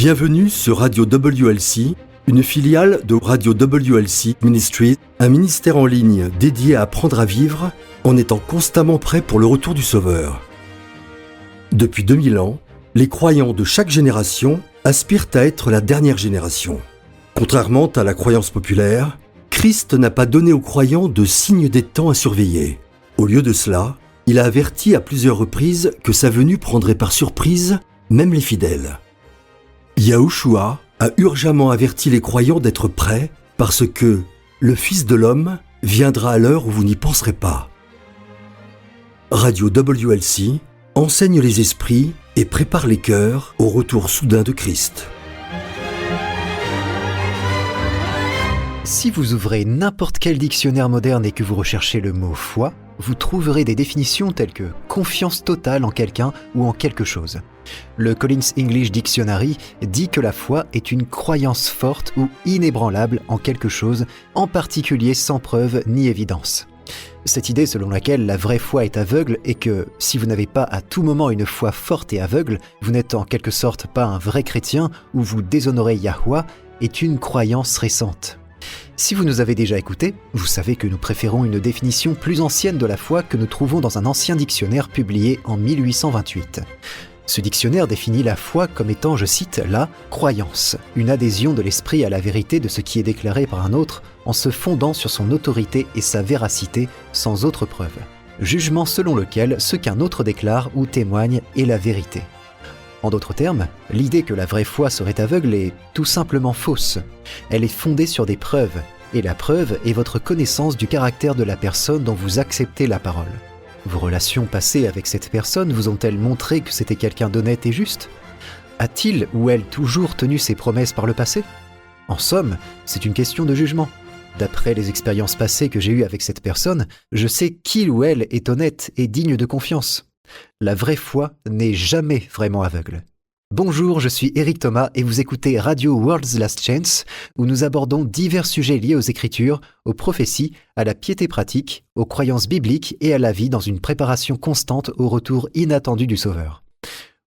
Bienvenue sur Radio WLC, une filiale de Radio WLC Ministries, un ministère en ligne dédié à apprendre à vivre en étant constamment prêt pour le retour du Sauveur. Depuis 2000 ans, les croyants de chaque génération aspirent à être la dernière génération. Contrairement à la croyance populaire, Christ n'a pas donné aux croyants de signe des temps à surveiller. Au lieu de cela, il a averti à plusieurs reprises que sa venue prendrait par surprise même les fidèles. Yahushua a urgemment averti les croyants d'être prêts parce que le Fils de l'homme viendra à l'heure où vous n'y penserez pas. Radio WLC enseigne les esprits et prépare les cœurs au retour soudain de Christ. Si vous ouvrez n'importe quel dictionnaire moderne et que vous recherchez le mot « foi », vous trouverez des définitions telles que « confiance totale en quelqu'un ou en quelque chose ». Le Collins English Dictionary dit que la foi est une croyance forte ou inébranlable en quelque chose, en particulier sans preuve ni évidence. Cette idée selon laquelle la vraie foi est aveugle et que si vous n'avez pas à tout moment une foi forte et aveugle, vous n'êtes en quelque sorte pas un vrai chrétien ou vous déshonorez Yahweh est une croyance récente. Si vous nous avez déjà écoutés, vous savez que nous préférons une définition plus ancienne de la foi que nous trouvons dans un ancien dictionnaire publié en 1828. Ce dictionnaire définit la foi comme étant, je cite, la croyance, une adhésion de l'esprit à la vérité de ce qui est déclaré par un autre en se fondant sur son autorité et sa véracité sans autre preuve. Jugement selon lequel ce qu'un autre déclare ou témoigne est la vérité. En d'autres termes, l'idée que la vraie foi serait aveugle est tout simplement fausse. Elle est fondée sur des preuves, et la preuve est votre connaissance du caractère de la personne dont vous acceptez la parole. Vos relations passées avec cette personne vous ont-elles montré que c'était quelqu'un d'honnête et juste ? A-t-il ou elle toujours tenu ses promesses par le passé ? En somme, c'est une question de jugement. D'après les expériences passées que j'ai eues avec cette personne, je sais qu'il ou elle est honnête et digne de confiance. La vraie foi n'est jamais vraiment aveugle. Bonjour, je suis Eric Thomas et vous écoutez Radio World's Last Chance, où nous abordons divers sujets liés aux Écritures, aux prophéties, à la piété pratique, aux croyances bibliques et à la vie dans une préparation constante au retour inattendu du Sauveur.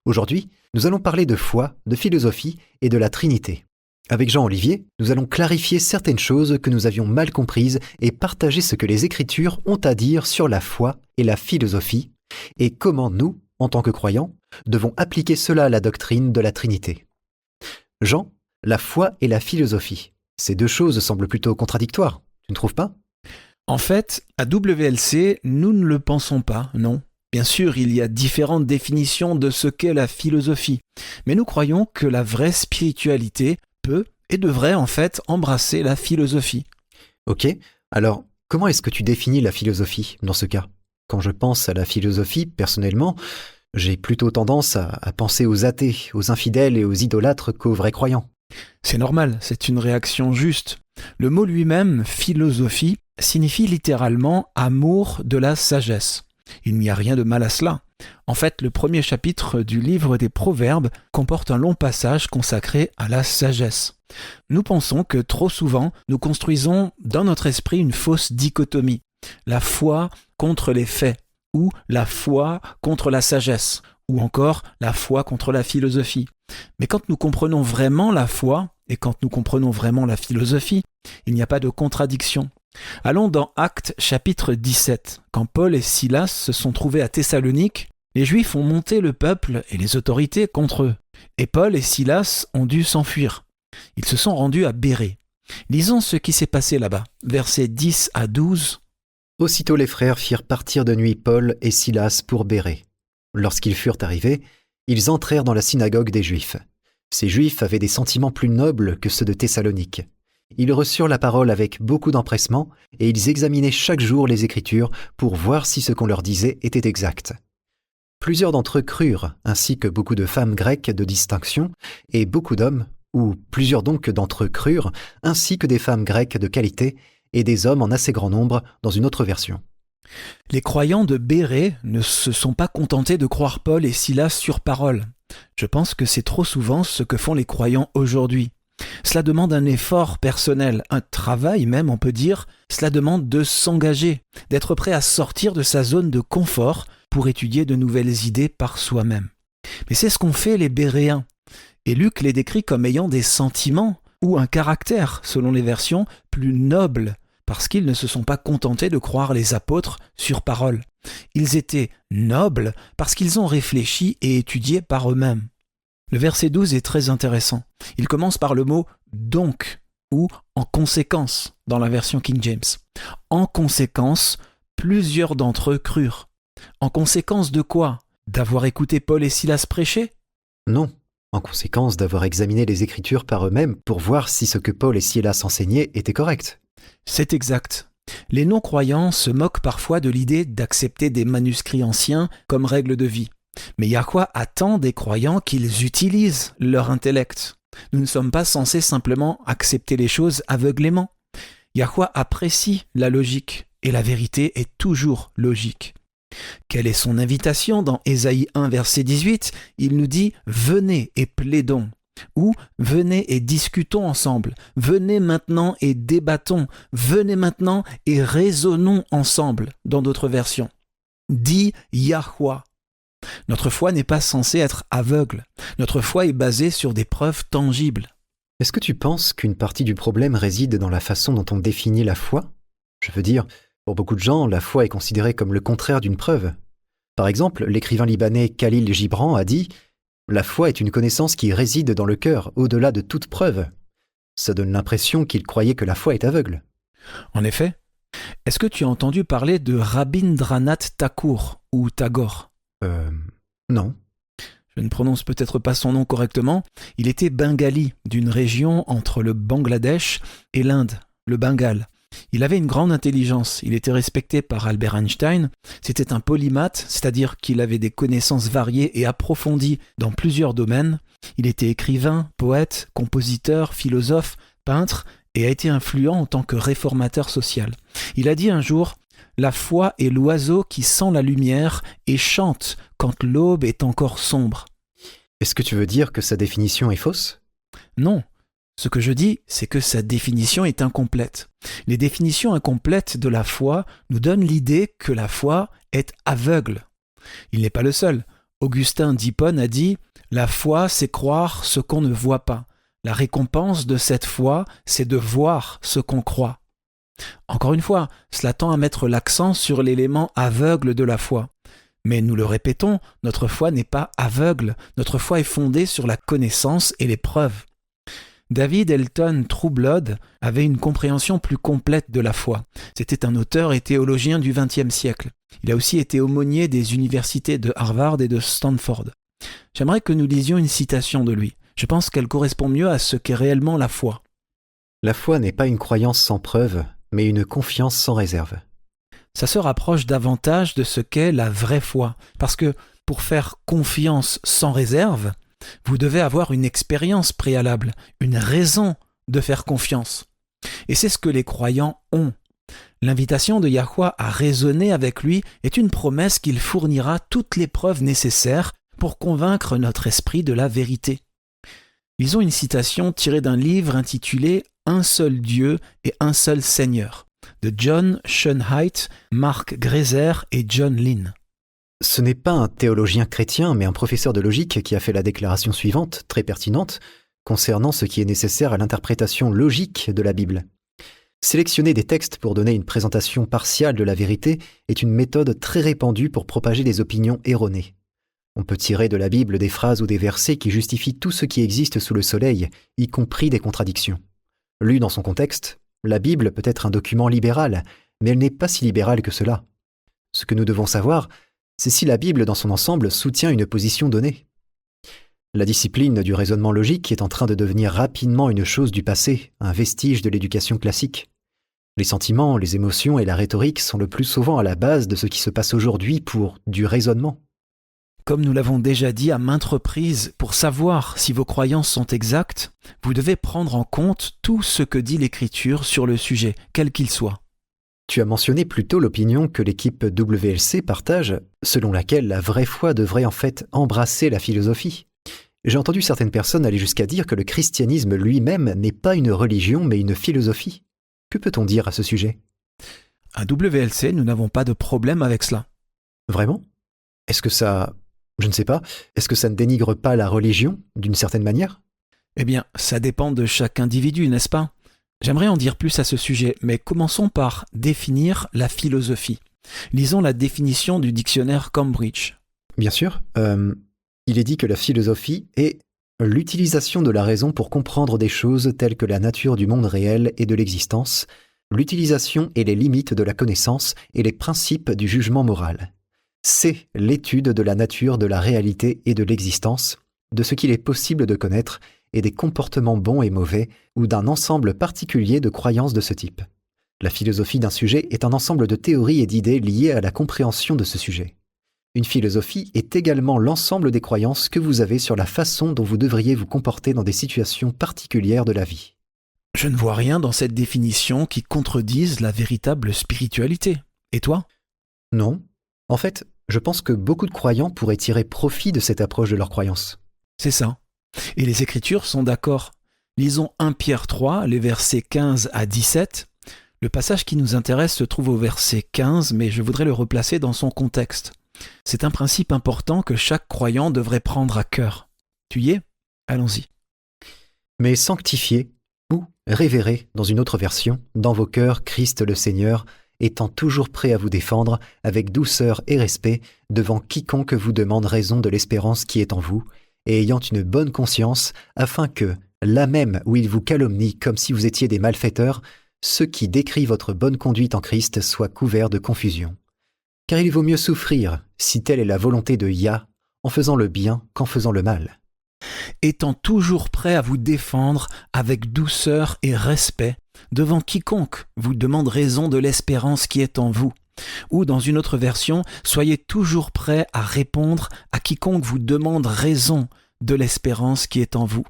Aujourd'hui, nous allons parler de foi, de philosophie et de la Trinité. Avec Jean-Olivier, nous allons clarifier certaines choses que nous avions mal comprises et partager ce que les Écritures ont à dire sur la foi et la philosophie, et comment nous, en tant que croyants, devons appliquer cela à la doctrine de la Trinité. Jean, la foi et la philosophie, ces deux choses semblent plutôt contradictoires, tu ne trouves pas ? En fait, à WLC, nous ne le pensons pas, non. Bien sûr, il y a différentes définitions de ce qu'est la philosophie, mais nous croyons que la vraie spiritualité peut et devrait en fait embrasser la philosophie. Ok, alors comment est-ce que tu définis la philosophie dans ce cas ? Quand je pense à la philosophie, personnellement, j'ai plutôt tendance à penser aux athées, aux infidèles et aux idolâtres qu'aux vrais croyants. C'est normal, c'est une réaction juste. Le mot lui-même, philosophie, signifie littéralement amour de la sagesse. Il n'y a rien de mal à cela. En fait, le premier chapitre du livre des Proverbes comporte un long passage consacré à la sagesse. Nous pensons que trop souvent, nous construisons dans notre esprit une fausse dichotomie. La foi contre les faits, ou la foi contre la sagesse, ou encore la foi contre la philosophie. Mais quand nous comprenons vraiment la foi, et quand nous comprenons vraiment la philosophie, il n'y a pas de contradiction. Allons dans Actes chapitre 17. Quand Paul et Silas se sont trouvés à Thessalonique, les Juifs ont monté le peuple et les autorités contre eux. Et Paul et Silas ont dû s'enfuir. Ils se sont rendus à Bérée. Lisons ce qui s'est passé là-bas. Versets 10 à 12. Aussitôt les frères firent partir de nuit Paul et Silas pour Bérée. Lorsqu'ils furent arrivés, ils entrèrent dans la synagogue des Juifs. Ces Juifs avaient des sentiments plus nobles que ceux de Thessalonique. Ils reçurent la parole avec beaucoup d'empressement et ils examinaient chaque jour les Écritures pour voir si ce qu'on leur disait était exact. Plusieurs d'entre eux crurent, ainsi que beaucoup de femmes grecques de distinction et beaucoup d'hommes, ou plusieurs donc d'entre eux crurent, ainsi que des femmes grecques de qualité, et des hommes en assez grand nombre dans une autre version. Les croyants de Bérée ne se sont pas contentés de croire Paul et Silas sur parole. Je pense que c'est trop souvent ce que font les croyants aujourd'hui. Cela demande un effort personnel, un travail même on peut dire. Cela demande de s'engager, d'être prêt à sortir de sa zone de confort pour étudier de nouvelles idées par soi-même. Mais c'est ce qu'ont fait les Béréens. Et Luc les décrit comme ayant des sentiments ou un caractère, selon les versions, plus noble, parce qu'ils ne se sont pas contentés de croire les apôtres sur parole. Ils étaient nobles parce qu'ils ont réfléchi et étudié par eux-mêmes. Le verset 12 est très intéressant. Il commence par le mot « donc » ou « en conséquence » dans la version King James. En conséquence, plusieurs d'entre eux crurent. En conséquence de quoi? D'avoir écouté Paul et Silas prêcher? Non, en conséquence d'avoir examiné les Écritures par eux-mêmes pour voir si ce que Paul et Silas enseignaient était correct. C'est exact. Les non-croyants se moquent parfois de l'idée d'accepter des manuscrits anciens comme règle de vie. Mais Yahweh attend des croyants qu'ils utilisent leur intellect. Nous ne sommes pas censés simplement accepter les choses aveuglément. Yahweh apprécie la logique, et la vérité est toujours logique. Quelle est son invitation dans Ésaïe 1, verset 18? Il nous dit « Venez et plaidons » ou « Venez et discutons ensemble »,« Venez maintenant et débattons »,« Venez maintenant et raisonnons ensemble » dans d'autres versions. Dit Yahweh. Notre foi n'est pas censée être aveugle. Notre foi est basée sur des preuves tangibles. Est-ce que tu penses qu'une partie du problème réside dans la façon dont on définit la foi? Je veux dire, pour beaucoup de gens, la foi est considérée comme le contraire d'une preuve. Par exemple, l'écrivain libanais Khalil Gibran a dit « La foi est une connaissance qui réside dans le cœur, au-delà de toute preuve. » Ça donne l'impression qu'il croyait que la foi est aveugle. En effet, est-ce que tu as entendu parler de Rabindranath Tagore ou Tagore? Non. Je ne prononce peut-être pas son nom correctement. Il était bengali, d'une région entre le Bangladesh et l'Inde, le Bengale. Il avait une grande intelligence, il était respecté par Albert Einstein, c'était un polymathe, c'est-à-dire qu'il avait des connaissances variées et approfondies dans plusieurs domaines. Il était écrivain, poète, compositeur, philosophe, peintre et a été influent en tant que réformateur social. Il a dit un jour « La foi est l'oiseau qui sent la lumière et chante quand l'aube est encore sombre. » Est-ce que tu veux dire que sa définition est fausse? Non. Ce que je dis, c'est que sa définition est incomplète. Les définitions incomplètes de la foi nous donnent l'idée que la foi est aveugle. Il n'est pas le seul. Augustin d'Hippone a dit « La foi, c'est croire ce qu'on ne voit pas. La récompense de cette foi, c'est de voir ce qu'on croit. » Encore une fois, cela tend à mettre l'accent sur l'élément aveugle de la foi. Mais nous le répétons, notre foi n'est pas aveugle. Notre foi est fondée sur la connaissance et les preuves. David Elton Trueblood avait une compréhension plus complète de la foi. C'était un auteur et théologien du XXe siècle. Il a aussi été aumônier des universités de Harvard et de Stanford. J'aimerais que nous lisions une citation de lui. Je pense qu'elle correspond mieux à ce qu'est réellement la foi. La foi n'est pas une croyance sans preuve, mais une confiance sans réserve. Ça se rapproche davantage de ce qu'est la vraie foi, parce que pour faire confiance sans réserve, vous devez avoir une expérience préalable, une raison de faire confiance. Et c'est ce que les croyants ont. L'invitation de Yahweh à raisonner avec lui est une promesse qu'il fournira toutes les preuves nécessaires pour convaincre notre esprit de la vérité. Lisons une citation tirée d'un livre intitulé « Un seul Dieu et un seul Seigneur » de John Schoenheit, Mark Graeser et John Lynn. Ce n'est pas un théologien chrétien, mais un professeur de logique qui a fait la déclaration suivante, très pertinente, concernant ce qui est nécessaire à l'interprétation logique de la Bible. Sélectionner des textes pour donner une présentation partiale de la vérité est une méthode très répandue pour propager des opinions erronées. On peut tirer de la Bible des phrases ou des versets qui justifient tout ce qui existe sous le soleil, y compris des contradictions. Lu dans son contexte, la Bible peut être un document libéral, mais elle n'est pas si libérale que cela. Ce que nous devons savoir, c'est si la Bible dans son ensemble soutient une position donnée. La discipline du raisonnement logique est en train de devenir rapidement une chose du passé, un vestige de l'éducation classique. Les sentiments, les émotions et la rhétorique sont le plus souvent à la base de ce qui se passe aujourd'hui pour du raisonnement. Comme nous l'avons déjà dit à maintes reprises, pour savoir si vos croyances sont exactes, vous devez prendre en compte tout ce que dit l'Écriture sur le sujet, quel qu'il soit. Tu as mentionné plus tôt l'opinion que l'équipe WLC partage, selon laquelle la vraie foi devrait en fait embrasser la philosophie. J'ai entendu certaines personnes aller jusqu'à dire que le christianisme lui-même n'est pas une religion mais une philosophie. Que peut-on dire à ce sujet? À WLC, nous n'avons pas de problème avec cela. Vraiment? Est-ce que ça Je ne sais pas, est-ce que ça ne dénigre pas la religion, d'une certaine manière ? Eh bien, ça dépend de chaque individu, n'est-ce pas ? J'aimerais en dire plus à ce sujet, mais commençons par définir la philosophie. Lisons la définition du dictionnaire Cambridge. Bien sûr, il est dit que la philosophie est l'utilisation de la raison pour comprendre des choses telles que la nature du monde réel et de l'existence, l'utilisation et les limites de la connaissance et les principes du jugement moral. C'est l'étude de la nature de la réalité et de l'existence, de ce qu'il est possible de connaître et des comportements bons et mauvais ou d'un ensemble particulier de croyances de ce type. La philosophie d'un sujet est un ensemble de théories et d'idées liées à la compréhension de ce sujet. Une philosophie est également l'ensemble des croyances que vous avez sur la façon dont vous devriez vous comporter dans des situations particulières de la vie. Je ne vois rien dans cette définition qui contredise la véritable spiritualité. Et toi ? Non. En fait, je pense que beaucoup de croyants pourraient tirer profit de cette approche de leurs croyances. C'est ça. Et les Écritures sont d'accord. Lisons 1 Pierre 3, les versets 15 à 17. Le passage qui nous intéresse se trouve au verset 15, mais je voudrais le replacer dans son contexte. C'est un principe important que chaque croyant devrait prendre à cœur. Tu y es ? Allons-y. Mais sanctifiez, ou révérez, dans une autre version, dans vos cœurs Christ le Seigneur, étant toujours prêt à vous défendre, avec douceur et respect, devant quiconque vous demande raison de l'espérance qui est en vous, et ayant une bonne conscience, afin que, là même où il vous calomnie comme si vous étiez des malfaiteurs, ceux qui décrient votre bonne conduite en Christ soient couverts de confusion. Car il vaut mieux souffrir, si telle est la volonté de Yah, en faisant le bien qu'en faisant le mal. Étant toujours prêt à vous défendre avec douceur et respect devant quiconque vous demande raison de l'espérance qui est en vous. Ou dans une autre version, soyez toujours prêt à répondre à quiconque vous demande raison de l'espérance qui est en vous.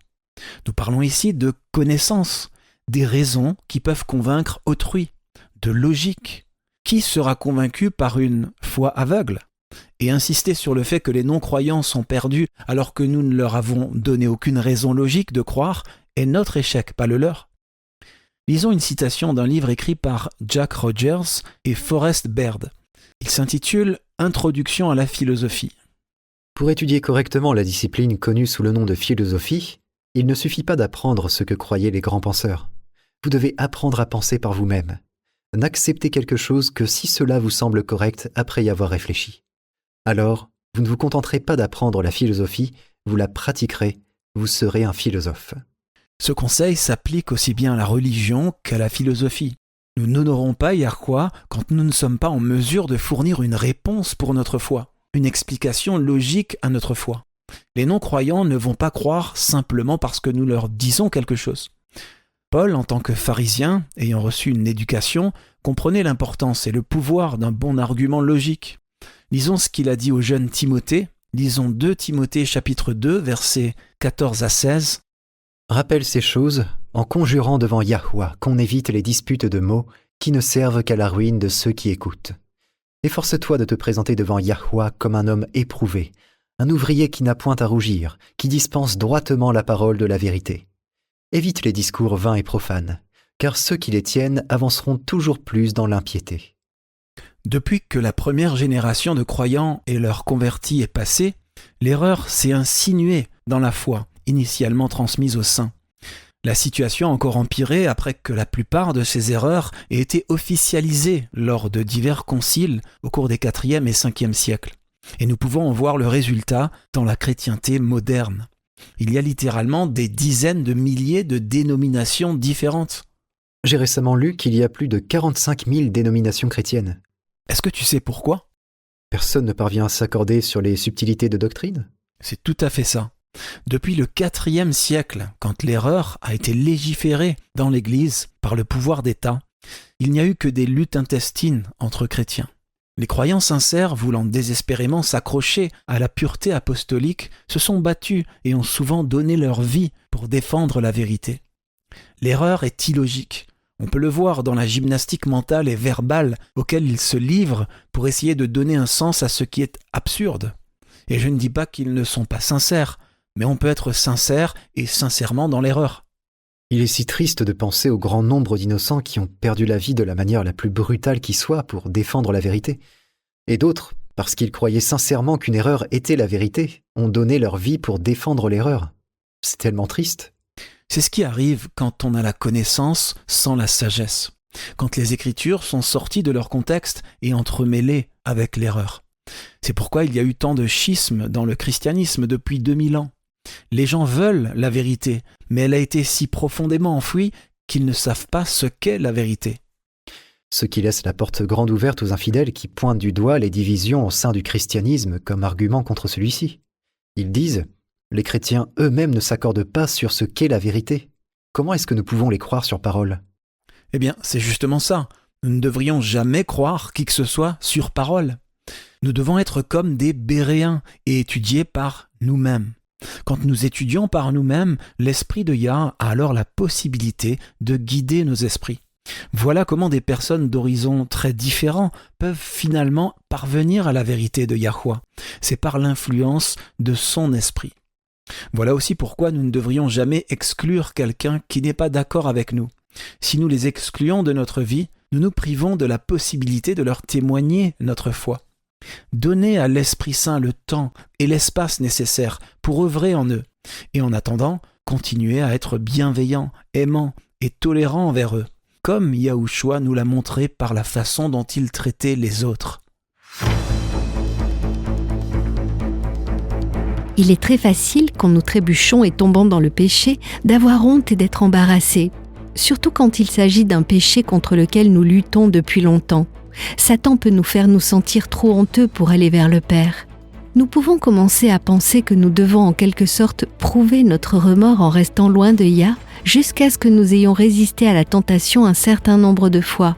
Nous parlons ici de connaissance, des raisons qui peuvent convaincre autrui, de logique. Qui sera convaincu par une foi aveugle ? Et insister sur le fait que les non-croyants sont perdus alors que nous ne leur avons donné aucune raison logique de croire est notre échec, pas le leur. Lisons une citation d'un livre écrit par Jack Rogers et Forrest Baird. Il s'intitule « Introduction à la philosophie ». Pour étudier correctement la discipline connue sous le nom de philosophie, il ne suffit pas d'apprendre ce que croyaient les grands penseurs. Vous devez apprendre à penser par vous-même. N'acceptez quelque chose que si cela vous semble correct après y avoir réfléchi. Alors, vous ne vous contenterez pas d'apprendre la philosophie, vous la pratiquerez, vous serez un philosophe. Ce conseil s'applique aussi bien à la religion qu'à la philosophie. Nous n'honorons pas Yahweh quand nous ne sommes pas en mesure de fournir une réponse pour notre foi, une explication logique à notre foi. Les non-croyants ne vont pas croire simplement parce que nous leur disons quelque chose. Paul, en tant que pharisien, ayant reçu une éducation, comprenait l'importance et le pouvoir d'un bon argument logique. Lisons ce qu'il a dit au jeune Timothée. Lisons 2 Timothée chapitre 2, versets 14 à 16. « Rappelle ces choses en conjurant devant Yahweh qu'on évite les disputes de mots qui ne servent qu'à la ruine de ceux qui écoutent. Efforce-toi de te présenter devant Yahweh comme un homme éprouvé, un ouvrier qui n'a point à rougir, qui dispense droitement la parole de la vérité. Évite les discours vains et profanes, car ceux qui les tiennent avanceront toujours plus dans l'impiété. » Depuis que la première génération de croyants et leurs convertis est passée, l'erreur s'est insinuée dans la foi, initialement transmise aux saints. La situation a encore empiré après que la plupart de ces erreurs aient été officialisées lors de divers conciles au cours des 4e et 5e siècles. Et nous pouvons en voir le résultat dans la chrétienté moderne. Il y a littéralement des dizaines de milliers de dénominations différentes. J'ai récemment lu qu'il y a plus de 45 000 dénominations chrétiennes. Est-ce que tu sais pourquoi ? Personne ne parvient à s'accorder sur les subtilités de doctrine ? C'est tout à fait ça. Depuis le 4e siècle, quand l'erreur a été légiférée dans l'Église par le pouvoir d'État, il n'y a eu que des luttes intestines entre chrétiens. Les croyants sincères, voulant désespérément s'accrocher à la pureté apostolique, se sont battus et ont souvent donné leur vie pour défendre la vérité. L'erreur est illogique. On peut le voir dans la gymnastique mentale et verbale auquel ils se livrent pour essayer de donner un sens à ce qui est absurde. Et je ne dis pas qu'ils ne sont pas sincères, mais on peut être sincère et sincèrement dans l'erreur. Il est si triste de penser au grand nombre d'innocents qui ont perdu la vie de la manière la plus brutale qui soit pour défendre la vérité, et d'autres parce qu'ils croyaient sincèrement qu'une erreur était la vérité, ont donné leur vie pour défendre l'erreur. C'est tellement triste. C'est ce qui arrive quand on a la connaissance sans la sagesse, quand les Écritures sont sorties de leur contexte et entremêlées avec l'erreur. C'est pourquoi il y a eu tant de schismes dans le christianisme depuis 2000 ans. Les gens veulent la vérité, mais elle a été si profondément enfouie qu'ils ne savent pas ce qu'est la vérité. Ce qui laisse la porte grande ouverte aux infidèles qui pointent du doigt les divisions au sein du christianisme comme argument contre celui-ci. Ils disent « Les chrétiens eux-mêmes ne s'accordent pas sur ce qu'est la vérité. Comment est-ce que nous pouvons les croire sur parole ?» Eh bien, c'est justement ça. Nous ne devrions jamais croire qui que ce soit sur parole. Nous devons être comme des Béréens et étudier par nous-mêmes. Quand nous étudions par nous-mêmes, l'Esprit de Yah a alors la possibilité de guider nos esprits. Voilà comment des personnes d'horizons très différents peuvent finalement parvenir à la vérité de Yahweh. C'est par l'influence de son esprit. Voilà aussi pourquoi nous ne devrions jamais exclure quelqu'un qui n'est pas d'accord avec nous. Si nous les excluons de notre vie, nous nous privons de la possibilité de leur témoigner notre foi. Donnez à l'Esprit Saint le temps et l'espace nécessaires pour œuvrer en eux, et en attendant, continuez à être bienveillants, aimants et tolérants envers eux, comme Yahushua nous l'a montré par la façon dont il traitait les autres. Il est très facile, quand nous trébuchons et tombons dans le péché, d'avoir honte et d'être embarrassés, surtout quand il s'agit d'un péché contre lequel nous luttons depuis longtemps. Satan peut nous faire nous sentir trop honteux pour aller vers le Père. Nous pouvons commencer à penser que nous devons en quelque sorte prouver notre remords en restant loin de Yah, jusqu'à ce que nous ayons résisté à la tentation un certain nombre de fois.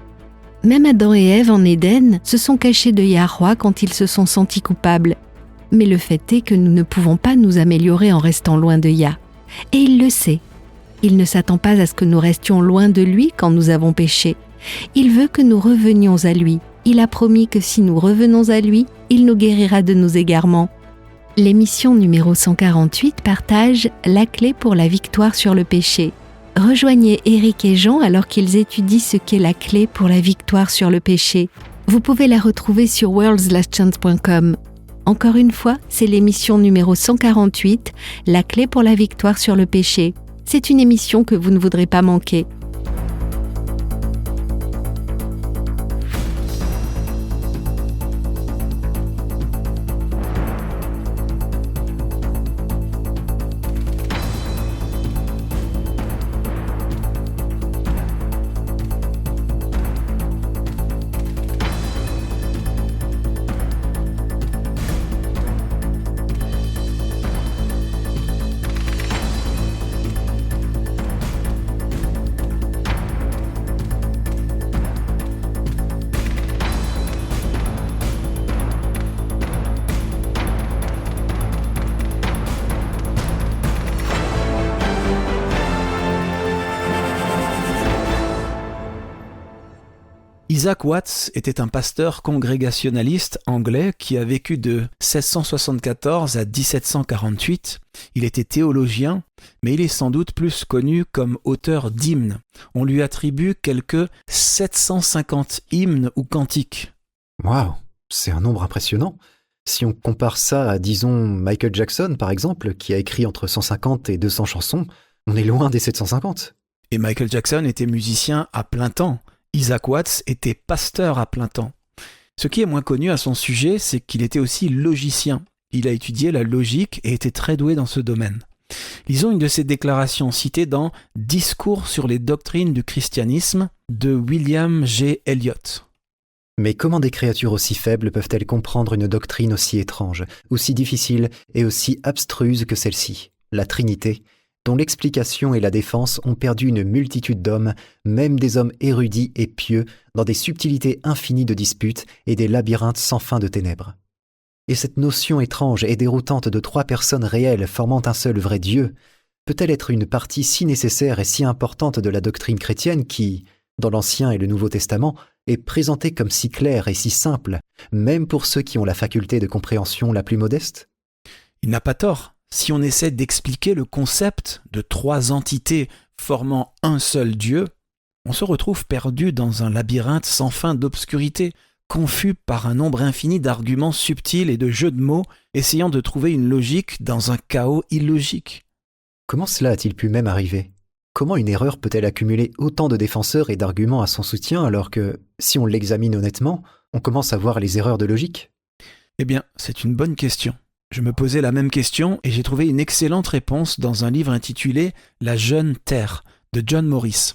Même Adam et Ève en Éden se sont cachés de Yahweh quand ils se sont sentis coupables. Mais le fait est que nous ne pouvons pas nous améliorer en restant loin de Yah. Et il le sait. Il ne s'attend pas à ce que nous restions loin de lui quand nous avons péché. Il veut que nous revenions à lui. Il a promis que si nous revenons à lui, il nous guérira de nos égarements. L'émission numéro 148 partage la clé pour la victoire sur le péché. Rejoignez Eric et Jean alors qu'ils étudient ce qu'est la clé pour la victoire sur le péché. Vous pouvez la retrouver sur worldslastchance.com. Encore une fois, c'est l'émission numéro 148, la clé pour la victoire sur le péché. C'est une émission que vous ne voudrez pas manquer. Isaac Watts était un pasteur congrégationaliste anglais qui a vécu de 1674 à 1748. Il était théologien, mais il est sans doute plus connu comme auteur d'hymnes. On lui attribue quelques 750 hymnes ou cantiques. Waouh, c'est un nombre impressionnant. Si on compare ça à, disons, Michael Jackson, par exemple, qui a écrit entre 150 et 200 chansons, on est loin des 750. Et Michael Jackson était musicien à plein temps. Isaac Watts était pasteur à plein temps. Ce qui est moins connu à son sujet, c'est qu'il était aussi logicien. Il a étudié la logique et était très doué dans ce domaine. Lisons une de ses déclarations citées dans « Discours sur les doctrines du christianisme » de William G. Elliott. Mais comment des créatures aussi faibles peuvent-elles comprendre une doctrine aussi étrange, aussi difficile et aussi abstruse que celle-ci, la Trinité, dont l'explication et la défense ont perdu une multitude d'hommes, même des hommes érudits et pieux, dans des subtilités infinies de disputes et des labyrinthes sans fin de ténèbres. Et cette notion étrange et déroutante de trois personnes réelles formant un seul vrai Dieu peut-elle être une partie si nécessaire et si importante de la doctrine chrétienne qui, dans l'Ancien et le Nouveau Testament, est présentée comme si claire et si simple, même pour ceux qui ont la faculté de compréhension la plus modeste ? Il n'a pas tort. Si on essaie d'expliquer le concept de trois entités formant un seul Dieu, on se retrouve perdu dans un labyrinthe sans fin d'obscurité, confus par un nombre infini d'arguments subtils et de jeux de mots, essayant de trouver une logique dans un chaos illogique. Comment cela a-t-il pu même arriver ? Comment une erreur peut-elle accumuler autant de défenseurs et d'arguments à son soutien alors que, si on l'examine honnêtement, on commence à voir les erreurs de logique ? Eh bien, c'est une bonne question. Je me posais la même question et j'ai trouvé une excellente réponse dans un livre intitulé « La jeune Terre » de John Morris.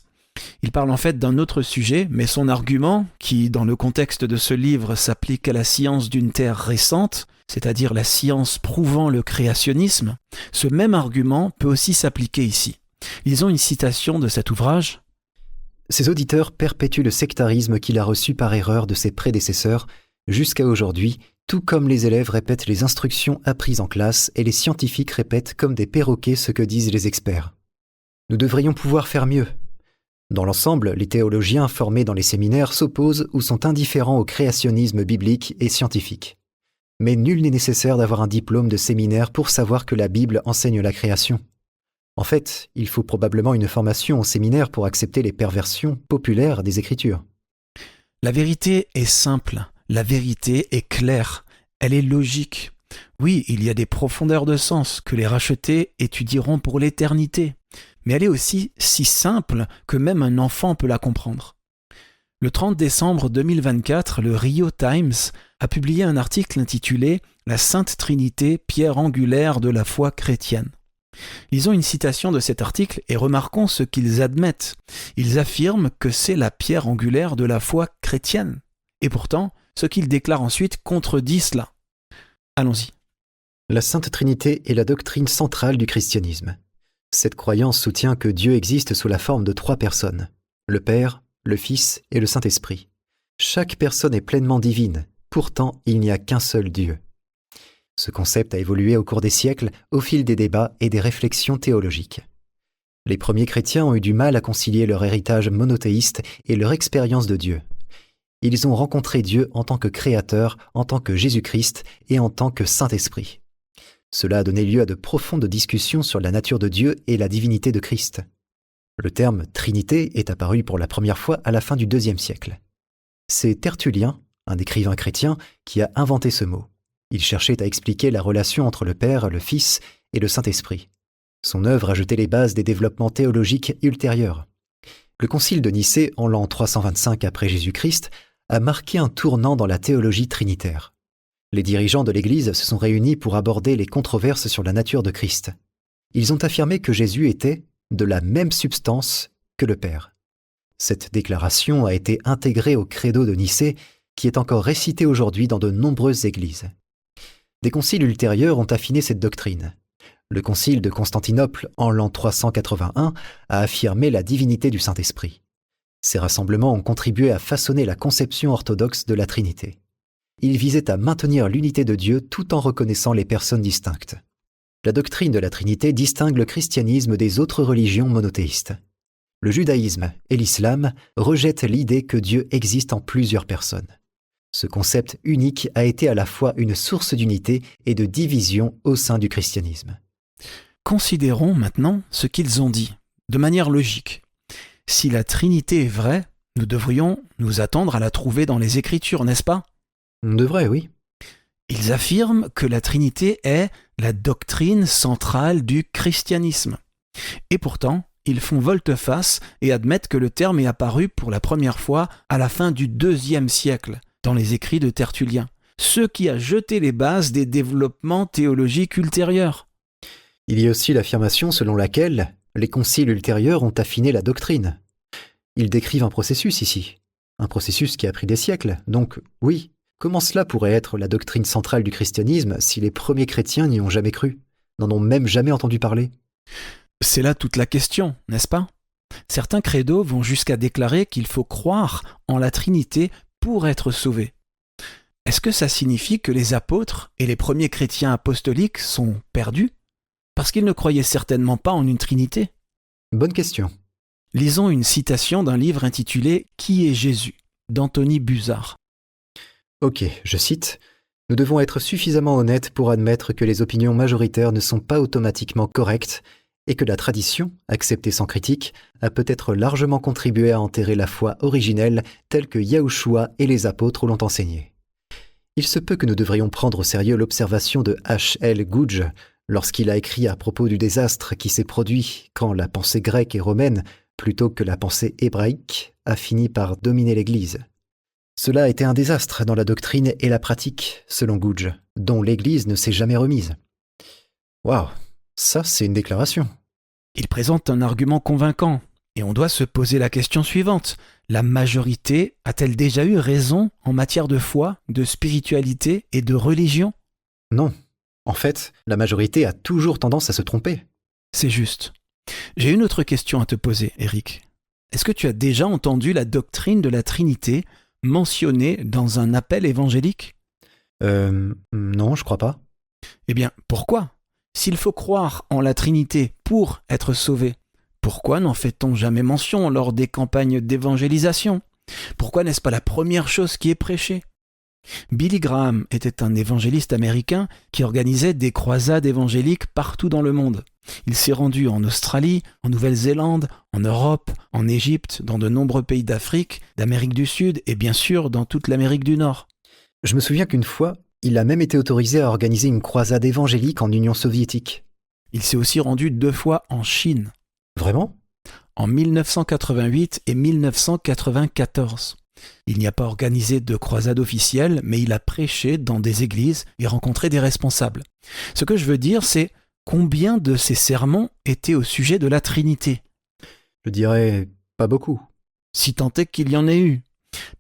Il parle en fait d'un autre sujet, mais son argument, qui dans le contexte de ce livre s'applique à la science d'une Terre récente, c'est-à-dire la science prouvant le créationnisme, ce même argument peut aussi s'appliquer ici. Lisons une citation de cet ouvrage. « Ces auditeurs perpétuent le sectarisme qu'il a reçu par erreur de ses prédécesseurs jusqu'à aujourd'hui, tout comme les élèves répètent les instructions apprises en classe et les scientifiques répètent comme des perroquets ce que disent les experts. Nous devrions pouvoir faire mieux. Dans l'ensemble, les théologiens formés dans les séminaires s'opposent ou sont indifférents au créationnisme biblique et scientifique. Mais nul n'est nécessaire d'avoir un diplôme de séminaire pour savoir que la Bible enseigne la création. En fait, il faut probablement une formation au séminaire pour accepter les perversions populaires des Écritures. La vérité est simple, la vérité est claire, elle est logique. Oui, il y a des profondeurs de sens que les rachetés étudieront pour l'éternité, mais elle est aussi si simple que même un enfant peut la comprendre. Le 30 décembre 2024, le Rio Times a publié un article intitulé « La Sainte Trinité, pierre angulaire de la foi chrétienne ». Lisons une citation de cet article et remarquons ce qu'ils admettent. Ils affirment que c'est la pierre angulaire de la foi chrétienne. Et pourtant, ce qu'ils déclarent ensuite contredit cela. Allons-y. La Sainte Trinité est la doctrine centrale du christianisme. Cette croyance soutient que Dieu existe sous la forme de 3 personnes, le Père, le Fils et le Saint-Esprit. Chaque personne est pleinement divine, pourtant il n'y a qu'un seul Dieu. Ce concept a évolué au cours des siècles au fil des débats et des réflexions théologiques. Les premiers chrétiens ont eu du mal à concilier leur héritage monothéiste et leur expérience de Dieu. Ils ont rencontré Dieu en tant que Créateur, en tant que Jésus-Christ et en tant que Saint-Esprit. Cela a donné lieu à de profondes discussions sur la nature de Dieu et la divinité de Christ. Le terme « Trinité » est apparu pour la première fois à la fin du IIe siècle. C'est Tertullien, un écrivain chrétien, qui a inventé ce mot. Il cherchait à expliquer la relation entre le Père, le Fils et le Saint-Esprit. Son œuvre a jeté les bases des développements théologiques ultérieurs. Le concile de Nicée, en l'an 325 après Jésus-Christ, a marqué un tournant dans la théologie trinitaire. Les dirigeants de l'Église se sont réunis pour aborder les controverses sur la nature de Christ. Ils ont affirmé que Jésus était de la même substance que le Père. Cette déclaration a été intégrée au credo de Nicée, qui est encore récité aujourd'hui dans de nombreuses églises. Des conciles ultérieurs ont affiné cette doctrine. Le concile de Constantinople, en l'an 381, a affirmé la divinité du Saint-Esprit. Ces rassemblements ont contribué à façonner la conception orthodoxe de la Trinité. Ils visaient à maintenir l'unité de Dieu tout en reconnaissant les personnes distinctes. La doctrine de la Trinité distingue le christianisme des autres religions monothéistes. Le judaïsme et l'islam rejettent l'idée que Dieu existe en plusieurs personnes. Ce concept unique a été à la fois une source d'unité et de division au sein du christianisme. Considérons maintenant ce qu'ils ont dit, de manière logique. Si la Trinité est vraie, nous devrions nous attendre à la trouver dans les Écritures, n'est-ce pas ? On devrait, oui. Ils affirment que la Trinité est la doctrine centrale du christianisme. Et pourtant, ils font volte-face et admettent que le terme est apparu pour la première fois à la fin du IIe siècle, dans les écrits de Tertullien, ce qui a jeté les bases des développements théologiques ultérieurs. Il y a aussi l'affirmation selon laquelle les conciles ultérieurs ont affiné la doctrine. Ils décrivent un processus ici, un processus qui a pris des siècles, donc oui. Comment cela pourrait être la doctrine centrale du christianisme si les premiers chrétiens n'y ont jamais cru, n'en ont même jamais entendu parler ? C'est là toute la question, n'est-ce pas ? Certains credos vont jusqu'à déclarer qu'il faut croire en la Trinité pour être sauvé. Est-ce que ça signifie que les apôtres et les premiers chrétiens apostoliques sont perdus ? Parce qu'ils ne croyaient certainement pas en une Trinité ? Bonne question. Lisons une citation d'un livre intitulé « Qui est Jésus ?» d'Anthony Buzard. Ok, je cite « Nous devons être suffisamment honnêtes pour admettre que les opinions majoritaires ne sont pas automatiquement correctes et que la tradition, acceptée sans critique, a peut-être largement contribué à enterrer la foi originelle telle que Yahushua et les apôtres l'ont enseignée. Il se peut que nous devrions prendre au sérieux l'observation de H.L. Gudge lorsqu'il a écrit à propos du désastre qui s'est produit quand la pensée grecque et romaine, plutôt que la pensée hébraïque, a fini par dominer l'Église. Cela a été un désastre dans la doctrine et la pratique, selon Gudge, dont l'Église ne s'est jamais remise. Waouh, ça c'est une déclaration. Il présente un argument convaincant, et on doit se poser la question suivante. La majorité a-t-elle déjà eu raison en matière de foi, de spiritualité et de religion ? Non. En fait, la majorité a toujours tendance à se tromper. C'est juste. J'ai une autre question à te poser, Eric. Est-ce que tu as déjà entendu la doctrine de la Trinité mentionnée dans un appel évangélique ? Non, je crois pas. Eh bien, pourquoi ? S'il faut croire en la Trinité pour être sauvé, pourquoi n'en fait-on jamais mention lors des campagnes d'évangélisation ? Pourquoi n'est-ce pas la première chose qui est prêchée ? Billy Graham était un évangéliste américain qui organisait des croisades évangéliques partout dans le monde. Il s'est rendu en Australie, en Nouvelle-Zélande, en Europe, en Égypte, dans de nombreux pays d'Afrique, d'Amérique du Sud et bien sûr dans toute l'Amérique du Nord. Je me souviens qu'une fois, il a même été autorisé à organiser une croisade évangélique en Union soviétique. Il s'est aussi rendu 2 fois en Chine. Vraiment ? En 1988 et 1994. Il n'y a pas organisé de croisade officielle, mais il a prêché dans des églises et rencontré des responsables. Ce que je veux dire, c'est combien de ces sermons étaient au sujet de la Trinité ? Je dirais pas beaucoup. Si tant est qu'il y en ait eu.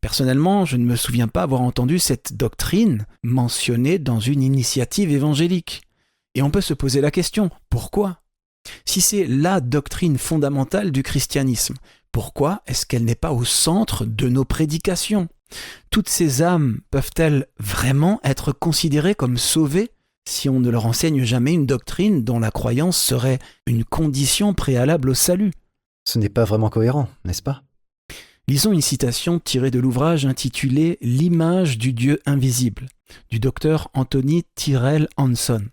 Personnellement, je ne me souviens pas avoir entendu cette doctrine mentionnée dans une initiative évangélique. Et on peut se poser la question, pourquoi ? Si c'est la doctrine fondamentale du christianisme, pourquoi est-ce qu'elle n'est pas au centre de nos prédications ? Toutes ces âmes peuvent-elles vraiment être considérées comme sauvées si on ne leur enseigne jamais une doctrine dont la croyance serait une condition préalable au salut ? Ce n'est pas vraiment cohérent, n'est-ce pas ? Lisons une citation tirée de l'ouvrage intitulé « L'image du Dieu invisible » du docteur Anthony Tyrrell Hanson.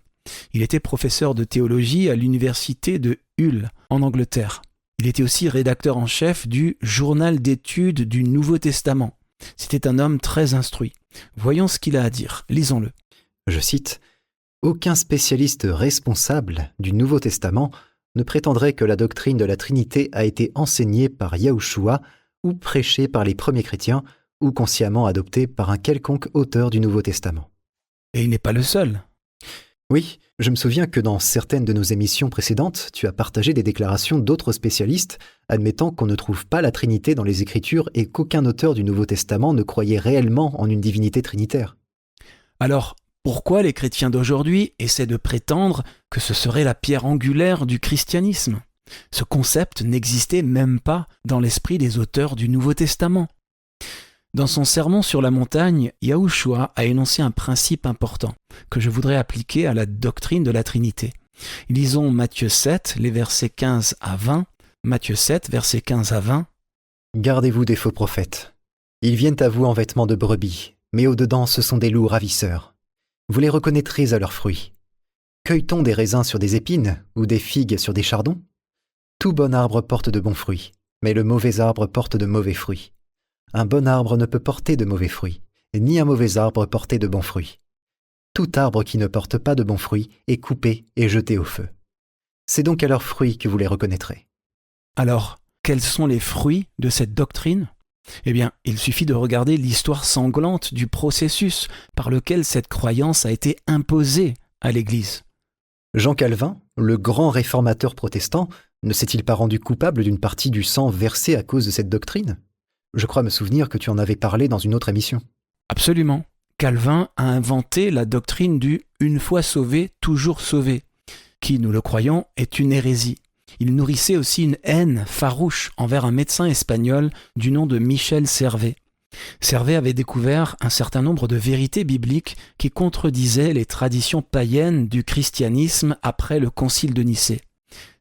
Il était professeur de théologie à l'université de Hull, en Angleterre. Il était aussi rédacteur en chef du Journal d'études du Nouveau Testament. C'était un homme très instruit. Voyons ce qu'il a à dire. Lisons-le. Je cite « Aucun spécialiste responsable du Nouveau Testament ne prétendrait que la doctrine de la Trinité a été enseignée par Yahushua ou prêchée par les premiers chrétiens ou consciemment adoptée par un quelconque auteur du Nouveau Testament. » Et il n'est pas le seul. Oui, je me souviens que dans certaines de nos émissions précédentes, tu as partagé des déclarations d'autres spécialistes admettant qu'on ne trouve pas la Trinité dans les Écritures et qu'aucun auteur du Nouveau Testament ne croyait réellement en une divinité trinitaire. Alors, pourquoi les chrétiens d'aujourd'hui essaient de prétendre que ce serait la pierre angulaire du christianisme ? Ce concept n'existait même pas dans l'esprit des auteurs du Nouveau Testament. Dans son sermon sur la montagne, Yahushua a énoncé un principe important que je voudrais appliquer à la doctrine de la Trinité. Lisons Matthieu 7, les versets 15 à 20. Matthieu 7, versets 15 à 20. « Gardez-vous des faux prophètes. Ils viennent à vous en vêtements de brebis, mais au-dedans ce sont des loups ravisseurs. Vous les reconnaîtrez à leurs fruits. Cueille-t-on des raisins sur des épines ou des figues sur des chardons ? Tout bon arbre porte de bons fruits, mais le mauvais arbre porte de mauvais fruits. Un bon arbre ne peut porter de mauvais fruits, ni un mauvais arbre porter de bons fruits. Tout arbre qui ne porte pas de bons fruits est coupé et jeté au feu. C'est donc à leurs fruits que vous les reconnaîtrez. » Alors, quels sont les fruits de cette doctrine ? Eh bien, il suffit de regarder l'histoire sanglante du processus par lequel cette croyance a été imposée à l'Église. Jean Calvin, le grand réformateur protestant, ne s'est-il pas rendu coupable d'une partie du sang versé à cause de cette doctrine ? Je crois me souvenir que tu en avais parlé dans une autre émission. Absolument. Calvin a inventé la doctrine du « une fois sauvé, toujours sauvé », qui, nous le croyons, est une hérésie. Il nourrissait aussi une haine farouche envers un médecin espagnol du nom de Michel Servet. Servet avait découvert un certain nombre de vérités bibliques qui contredisaient les traditions païennes du christianisme après le concile de Nicée.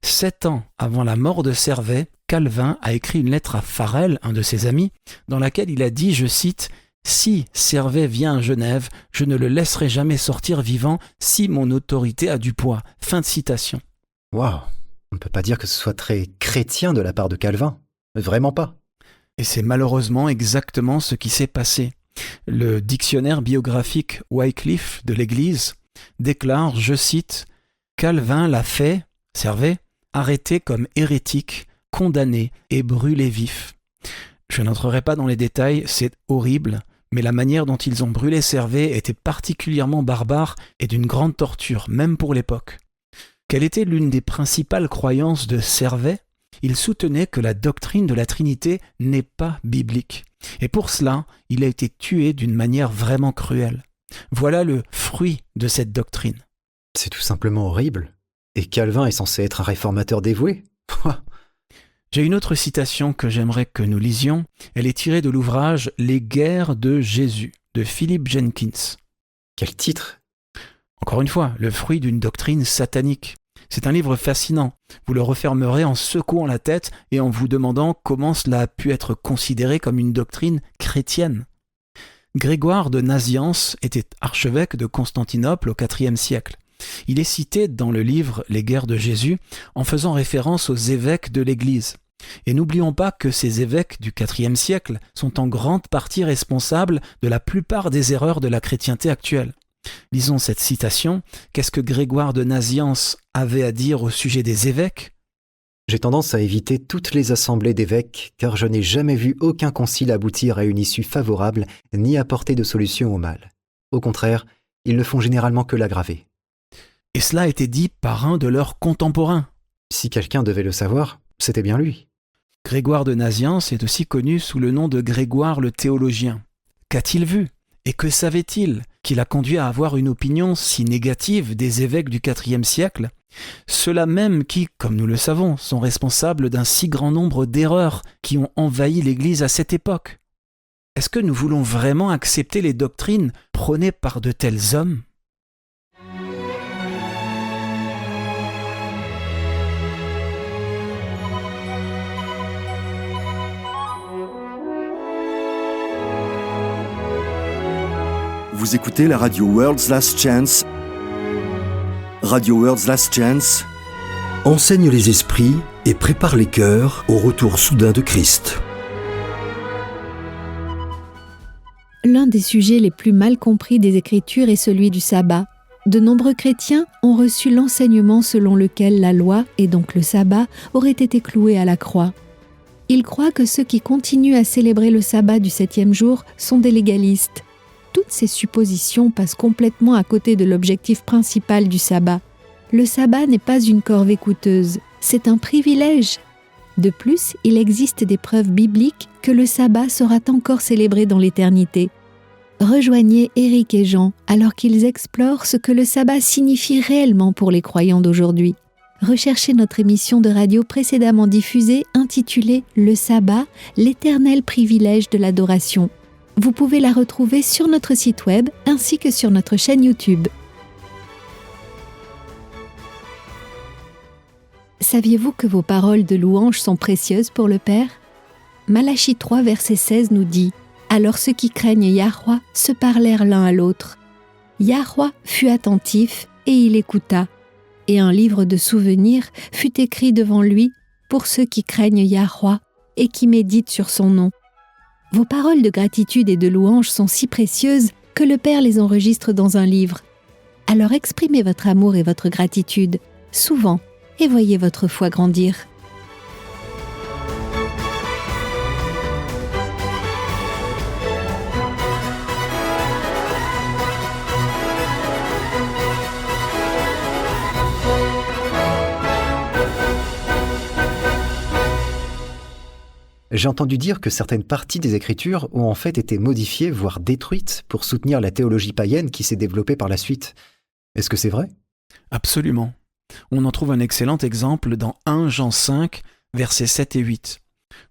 7 ans avant la mort de Servet, Calvin a écrit une lettre à Farel, un de ses amis, dans laquelle il a dit, je cite, « Si Servet vient à Genève, je ne le laisserai jamais sortir vivant si mon autorité a du poids. » Fin de citation. Waouh, On ne peut pas dire que ce soit très chrétien de la part de Calvin. Vraiment pas. Et c'est malheureusement exactement ce qui s'est passé. Le dictionnaire biographique Wycliffe de l'Église déclare, je cite, « Calvin l'a fait, servez, arrêté comme hérétique, condamné et brûlé vif. » Je n'entrerai pas dans les détails, c'est horrible, mais la manière dont ils ont brûlé Servet était particulièrement barbare et d'une grande torture, même pour l'époque. Quelle était l'une des principales croyances de Servet ? Il soutenait que la doctrine de la Trinité n'est pas biblique. Et pour cela, il a été tué d'une manière vraiment cruelle. Voilà le fruit de cette doctrine. C'est tout simplement horrible. Et Calvin est censé être un réformateur dévoué. J'ai une autre citation que j'aimerais que nous lisions. Elle est tirée de l'ouvrage « Les guerres de Jésus » de Philip Jenkins. Quel titre! Encore une fois, le fruit d'une doctrine satanique. C'est un livre fascinant. Vous le refermerez en secouant la tête et en vous demandant comment cela a pu être considéré comme une doctrine chrétienne. Grégoire de Nazianze était archevêque de Constantinople au IVe siècle. Il est cité dans le livre « Les guerres de Jésus » en faisant référence aux évêques de l'Église. Et n'oublions pas que ces évêques du IVe siècle sont en grande partie responsables de la plupart des erreurs de la chrétienté actuelle. Lisons cette citation. Qu'est-ce que Grégoire de Nazianze avait à dire au sujet des évêques ? J'ai tendance à éviter toutes les assemblées d'évêques, car je n'ai jamais vu aucun concile aboutir à une issue favorable, ni apporter de solution au mal. Au contraire, ils ne font généralement que l'aggraver. Et cela a été dit par un de leurs contemporains. Si quelqu'un devait le savoir, c'était bien lui. Grégoire de Nazianze est aussi connu sous le nom de Grégoire le théologien. Qu'a-t-il vu ? Et que savait-il qui l'a conduit à avoir une opinion si négative des évêques du IVe siècle ? Ceux-là même qui, comme nous le savons, sont responsables d'un si grand nombre d'erreurs qui ont envahi l'Église à cette époque. Est-ce que nous voulons vraiment accepter les doctrines prônées par de tels hommes ? Vous écoutez la radio World's Last Chance. Radio World's Last Chance enseigne les esprits et prépare les cœurs au retour soudain de Christ. L'un des sujets les plus mal compris des Écritures est celui du sabbat. De nombreux chrétiens ont reçu l'enseignement selon lequel la loi, et donc le sabbat, aurait été clouée à la croix. Ils croient que ceux qui continuent à célébrer le sabbat du 7e jour sont des légalistes. Toutes ces suppositions passent complètement à côté de l'objectif principal du sabbat. Le sabbat n'est pas une corvée coûteuse, c'est un privilège. De plus, il existe des preuves bibliques que le sabbat sera encore célébré dans l'éternité. Rejoignez Eric et Jean alors qu'ils explorent ce que le sabbat signifie réellement pour les croyants d'aujourd'hui. Recherchez notre émission de radio précédemment diffusée intitulée « Le sabbat, l'éternel privilège de l'adoration ». Vous pouvez la retrouver sur notre site web ainsi que sur notre chaîne YouTube. Saviez-vous que vos paroles de louange sont précieuses pour le Père ? Malachie 3, verset 16 nous dit « Alors ceux qui craignent Yahweh se parlèrent l'un à l'autre. Yahweh fut attentif et il écouta, et un livre de souvenirs fut écrit devant lui pour ceux qui craignent Yahweh et qui méditent sur son nom. » Vos paroles de gratitude et de louange sont si précieuses que le Père les enregistre dans un livre. Alors exprimez votre amour et votre gratitude, souvent, et voyez votre foi grandir. J'ai entendu dire que certaines parties des Écritures ont en fait été modifiées, voire détruites, pour soutenir la théologie païenne qui s'est développée par la suite. Est-ce que c'est vrai ? Absolument. On en trouve un excellent exemple dans 1 Jean 5, versets 7 et 8.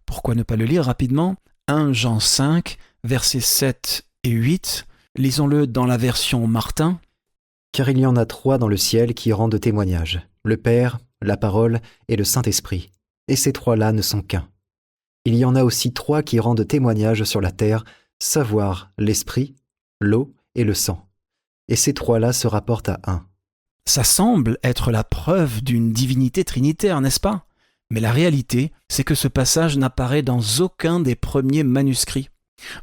Pourquoi ne pas le lire rapidement ? 1 Jean 5, versets 7 et 8. Lisons-le dans la version Martin. « Car il y en a 3 dans le ciel qui rendent témoignage, le Père, la Parole et le Saint-Esprit. Et ces 3-là ne sont qu'un. Il y en a aussi 3 qui rendent témoignage sur la terre, savoir l'esprit, l'eau et le sang. Et ces 3-là se rapportent à un. » Ça semble être la preuve d'une divinité trinitaire, n'est-ce pas? Mais la réalité, c'est que ce passage n'apparaît dans aucun des premiers manuscrits.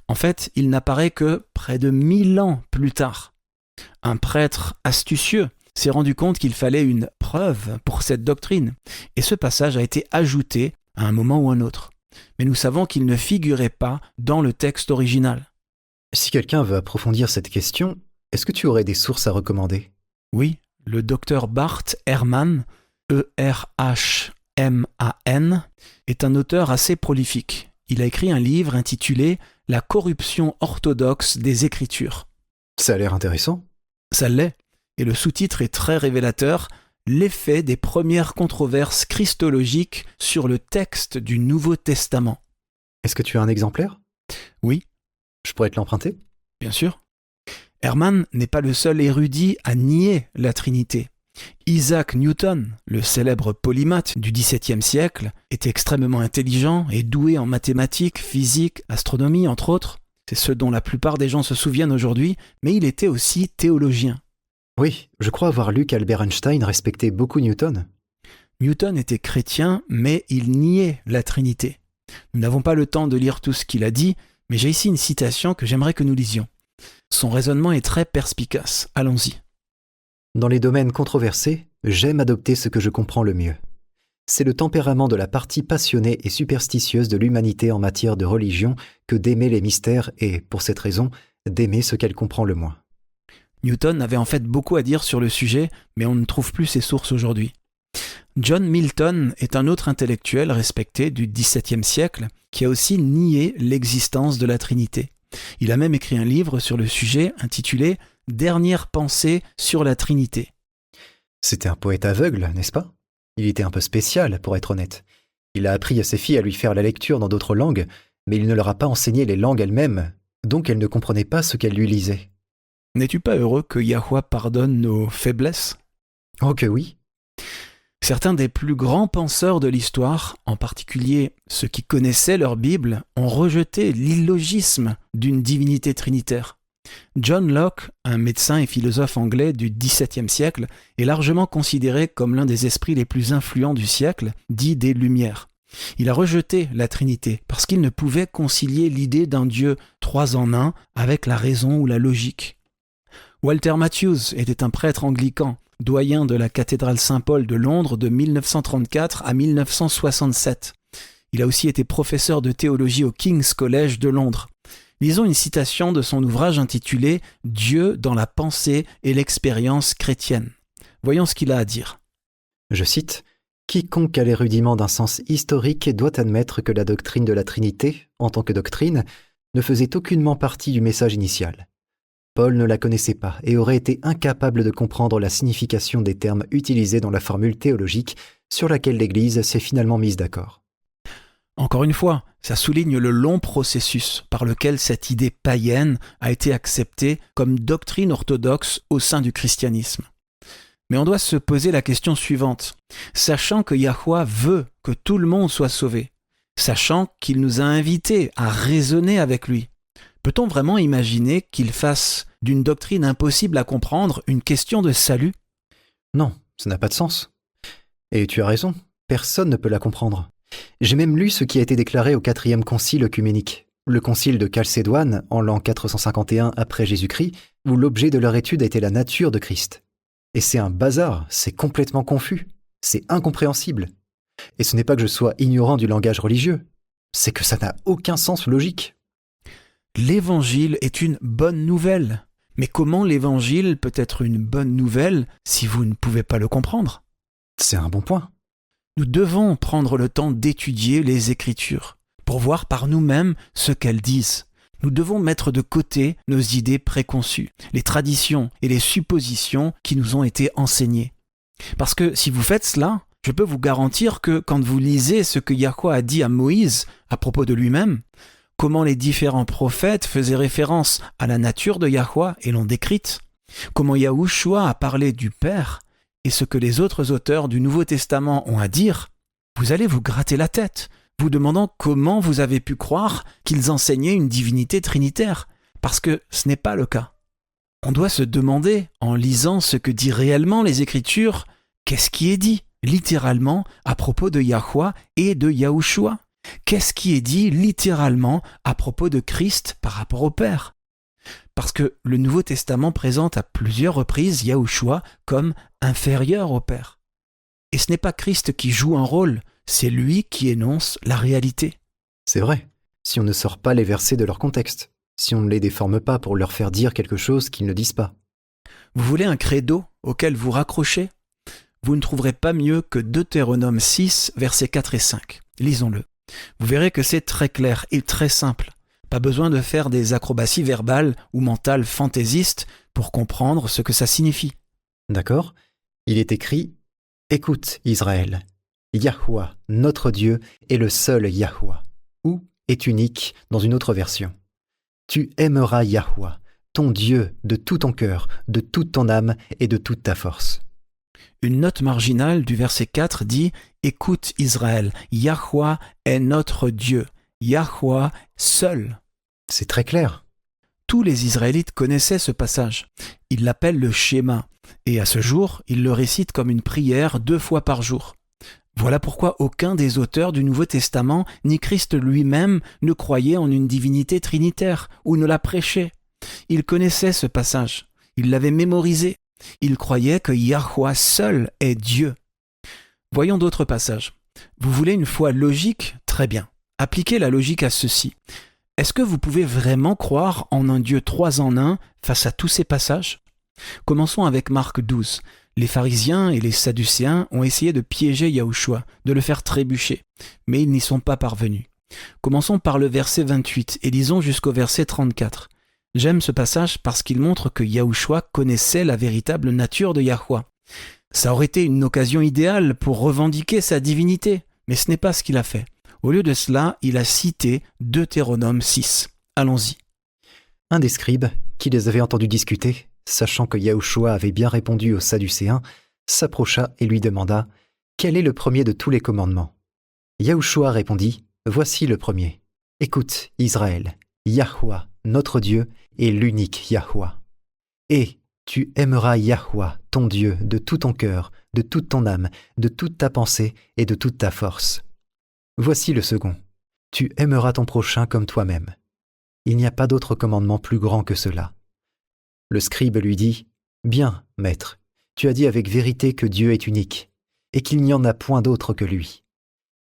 En fait, il n'apparaît que près de 1000 ans plus tard. Un prêtre astucieux s'est rendu compte qu'il fallait une preuve pour cette doctrine, et ce passage a été ajouté à un moment ou un autre. Mais nous savons qu'il ne figurait pas dans le texte original. Si quelqu'un veut approfondir cette question, est-ce que tu aurais des sources à recommander? Oui, le docteur Bart Ehrman, E-R-H-M-A-N, est un auteur assez prolifique. Il a écrit un livre intitulé « La corruption orthodoxe des Écritures ». Ça a l'air intéressant. Ça l'est, et le sous-titre est très révélateur, « L'effet des premières controverses christologiques sur le texte du Nouveau Testament ». Est-ce que tu as un exemplaire? Oui, Je pourrais te l'emprunter? bien sûr. Ehrman n'est pas le seul érudit à nier la Trinité. Isaac Newton, le célèbre polymathe du XVIIe siècle, était extrêmement intelligent et doué en mathématiques, physique, astronomie, entre autres. C'est ce dont la plupart des gens se souviennent aujourd'hui, mais il était aussi théologien. Oui, je crois avoir lu qu'Albert Einstein respectait beaucoup Newton. Newton était chrétien, mais il niait la Trinité. Nous n'avons pas le temps de lire tout ce qu'il a dit, mais j'ai ici une citation que j'aimerais que nous lisions. Son raisonnement est très perspicace. Allons-y. Dans les domaines controversés, j'aime adopter ce que je comprends le mieux. C'est le tempérament de la partie passionnée et superstitieuse de l'humanité en matière de religion que d'aimer les mystères et, pour cette raison, d'aimer ce qu'elle comprend le moins. Newton avait en fait beaucoup à dire sur le sujet, mais on ne trouve plus ses sources aujourd'hui. John Milton est un autre intellectuel respecté du XVIIe siècle qui a aussi nié l'existence de la Trinité. Il a même écrit un livre sur le sujet intitulé « Dernière pensée sur la Trinité ». C'était un poète aveugle, n'est-ce pas? Il était un peu spécial, pour être honnête. Il a appris à ses filles à lui faire la lecture dans d'autres langues, mais il ne leur a pas enseigné les langues elles-mêmes, donc elles ne comprenaient pas ce qu'elles lui lisaient. N'es-tu pas heureux que Yahweh pardonne nos faiblesses? Oh que oui! Certains des plus grands penseurs de l'histoire, en particulier ceux qui connaissaient leur Bible, ont rejeté l'illogisme d'une divinité trinitaire. John Locke, un médecin et philosophe anglais du XVIIe siècle, est largement considéré comme l'un des esprits les plus influents du siècle, dit des Lumières. Il a rejeté la Trinité parce qu'il ne pouvait concilier l'idée d'un Dieu 3 en 1 avec la raison ou la logique. Walter Matthews était un prêtre anglican, doyen de la cathédrale Saint-Paul de Londres de 1934 à 1967. Il a aussi été professeur de théologie au King's College de Londres. Lisons une citation de son ouvrage intitulé « Dieu dans la pensée et l'expérience chrétienne ». Voyons ce qu'il a à dire. Je cite « Quiconque a les rudiments d'un sens historique doit admettre que la doctrine de la Trinité, en tant que doctrine, ne faisait aucunement partie du message initial. Paul ne la connaissait pas et aurait été incapable de comprendre la signification des termes utilisés dans la formule théologique sur laquelle l'Église s'est finalement mise d'accord. » Encore une fois, ça souligne le long processus par lequel cette idée païenne a été acceptée comme doctrine orthodoxe au sein du christianisme. Mais on doit se poser la question suivante. Sachant que Yahweh veut que tout le monde soit sauvé, sachant qu'il nous a invités à raisonner avec lui, peut-on vraiment imaginer qu'il fasse d'une doctrine impossible à comprendre une question de salut? Non, ça n'a pas de sens. Et tu as raison, personne ne peut la comprendre. J'ai même lu ce qui a été déclaré au 4e concile œcuménique, le concile de Chalcédoine en l'an 451 après Jésus-Christ, où l'objet de leur étude était la nature de Christ. Et c'est un bazar, c'est complètement confus, c'est incompréhensible. Et ce n'est pas que je sois ignorant du langage religieux, c'est que ça n'a aucun sens logique. L'Évangile est une bonne nouvelle. Mais comment l'Évangile peut être une bonne nouvelle si vous ne pouvez pas le comprendre? C'est un bon point. Nous devons prendre le temps d'étudier les Écritures pour voir par nous-mêmes ce qu'elles disent. Nous devons mettre de côté nos idées préconçues, les traditions et les suppositions qui nous ont été enseignées. Parce que si vous faites cela, je peux vous garantir que quand vous lisez ce que Yahweh a dit à Moïse à propos de lui-même, comment les différents prophètes faisaient référence à la nature de Yahweh et l'ont décrite, comment Yahushua a parlé du Père et ce que les autres auteurs du Nouveau Testament ont à dire, vous allez vous gratter la tête, vous demandant comment vous avez pu croire qu'ils enseignaient une divinité trinitaire, parce que ce n'est pas le cas. On doit se demander, en lisant ce que dit réellement les Écritures, qu'est-ce qui est dit littéralement à propos de Yahweh et de Yahushua? Qu'est-ce qui est dit littéralement à propos de Christ par rapport au Père? Parce que le Nouveau Testament présente à plusieurs reprises Yahushua comme inférieur au Père. Et ce n'est pas Christ qui joue un rôle, c'est lui qui énonce la réalité. C'est vrai, si on ne sort pas les versets de leur contexte, si on ne les déforme pas pour leur faire dire quelque chose qu'ils ne disent pas. Vous voulez un credo auquel vous raccrochez? Vous ne trouverez pas mieux que Deutéronome 6, versets 4 et 5. Lisons-le. Vous verrez que c'est très clair et très simple. Pas besoin de faire des acrobaties verbales ou mentales fantaisistes pour comprendre ce que ça signifie. D'accord? Il est écrit « Écoute, Israël, Yahweh, notre Dieu, est le seul Yahweh, ou est unique dans une autre version. Tu aimeras Yahweh, ton Dieu, de tout ton cœur, de toute ton âme et de toute ta force. » Une note marginale du verset 4 dit « Écoute Israël, Yahweh est notre Dieu, Yahweh seul. » C'est très clair. Tous les Israélites connaissaient ce passage. Ils l'appellent le Shema, et à ce jour, ils le récitent comme une prière 2 fois par jour. Voilà pourquoi aucun des auteurs du Nouveau Testament, ni Christ lui-même, ne croyait en une divinité trinitaire ou ne la prêchait. Ils connaissaient ce passage, ils l'avaient mémorisé. Ils croyaient que Yahweh seul est Dieu. Voyons d'autres passages. Vous voulez une foi logique? Très bien. Appliquez la logique à ceci. Est-ce que vous pouvez vraiment croire en un Dieu 3 en 1 face à tous ces passages? Commençons avec Marc 12. Les pharisiens et les sadducéens ont essayé de piéger Yahushua, de le faire trébucher, mais ils n'y sont pas parvenus. Commençons par le verset 28 et lisons jusqu'au verset 34. J'aime ce passage parce qu'il montre que Yahushua connaissait la véritable nature de Yahweh. Ça aurait été une occasion idéale pour revendiquer sa divinité, mais ce n'est pas ce qu'il a fait. Au lieu de cela, il a cité Deutéronome 6. Allons-y. Un des scribes, qui les avait entendus discuter, sachant que Yahushua avait bien répondu aux Sadducéens, s'approcha et lui demanda « Quel est le premier de tous les commandements ?» Yahushua répondit « Voici le premier. Écoute, Israël, Yahweh, notre Dieu, est l'unique Yahweh. Et tu aimeras Yahweh, ton Dieu, de tout ton cœur, de toute ton âme, de toute ta pensée et de toute ta force. Voici le second. Tu aimeras ton prochain comme toi-même. Il n'y a pas d'autre commandement plus grand que cela. » Le scribe lui dit « Bien, maître, tu as dit avec vérité que Dieu est unique, et qu'il n'y en a point d'autre que lui,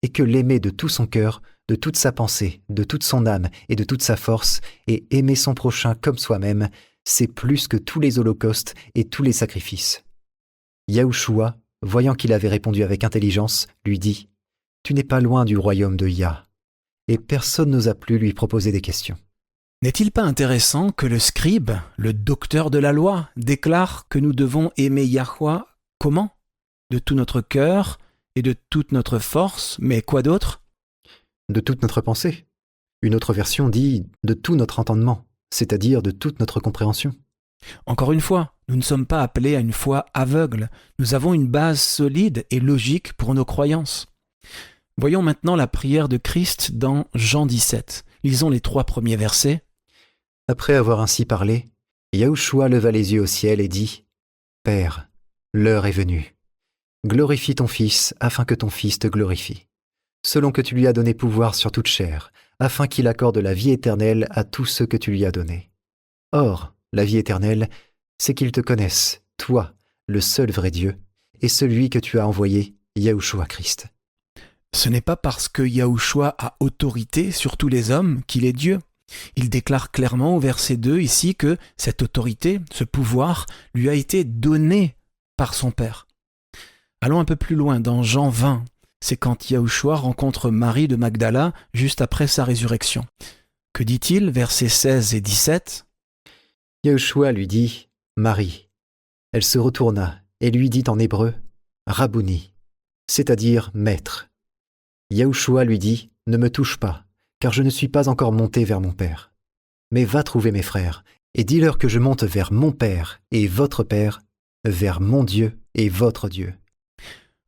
et que l'aimer de tout son cœur, de toute sa pensée, de toute son âme et de toute sa force, et aimer son prochain comme soi-même, c'est plus que tous les holocaustes et tous les sacrifices. » Yahushua, voyant qu'il avait répondu avec intelligence, lui dit « Tu n'es pas loin du royaume de Yah. » Et personne n'osa plus lui proposer des questions. N'est-il pas intéressant que le scribe, le docteur de la loi, déclare que nous devons aimer Yahweh comment? De tout notre cœur et de toute notre force, mais quoi d'autre? De toute notre pensée. Une autre version dit « de tout notre entendement », c'est-à-dire de toute notre compréhension. Encore une fois, nous ne sommes pas appelés à une foi aveugle. Nous avons une base solide et logique pour nos croyances. Voyons maintenant la prière de Christ dans Jean 17. Lisons les 3 premiers versets. Après avoir ainsi parlé, Yahushua leva les yeux au ciel et dit « Père, l'heure est venue. Glorifie ton Fils afin que ton Fils te glorifie, selon que tu lui as donné pouvoir sur toute chair, afin qu'il accorde la vie éternelle à tous ceux que tu lui as donnés. Or, la vie éternelle, c'est qu'ils te connaissent, toi, le seul vrai Dieu, et celui que tu as envoyé, Yahushua Christ. » Ce n'est pas parce que Yahushua a autorité sur tous les hommes qu'il est Dieu. Il déclare clairement au verset 2 ici que cette autorité, ce pouvoir, lui a été donné par son Père. Allons un peu plus loin, dans Jean 20. C'est quand Yahushua rencontre Marie de Magdala juste après sa résurrection. Que dit-il, versets 16 et 17? Yahushua lui dit « Marie ». Elle se retourna et lui dit en hébreu « Rabouni », c'est-à-dire « maître ». Yahushua lui dit « Ne me touche pas, car je ne suis pas encore monté vers mon Père. Mais va trouver mes frères, et dis-leur que je monte vers mon Père et votre Père, vers mon Dieu et votre Dieu. »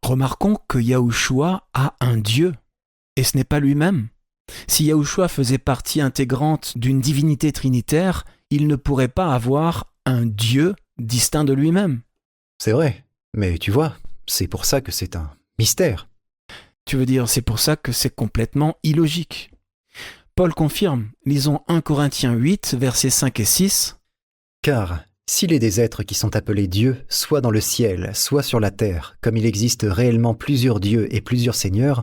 Remarquons que Yahushua a un Dieu, et ce n'est pas lui-même. Si Yahushua faisait partie intégrante d'une divinité trinitaire, il ne pourrait pas avoir un Dieu distinct de lui-même. C'est vrai, mais tu vois, c'est pour ça que c'est un mystère. Tu veux dire, c'est pour ça que c'est complètement illogique. Paul confirme, lisons 1 Corinthiens 8, versets 5 et 6. Car s'il est des êtres qui sont appelés dieux, soit dans le ciel, soit sur la terre, comme il existe réellement plusieurs dieux et plusieurs seigneurs,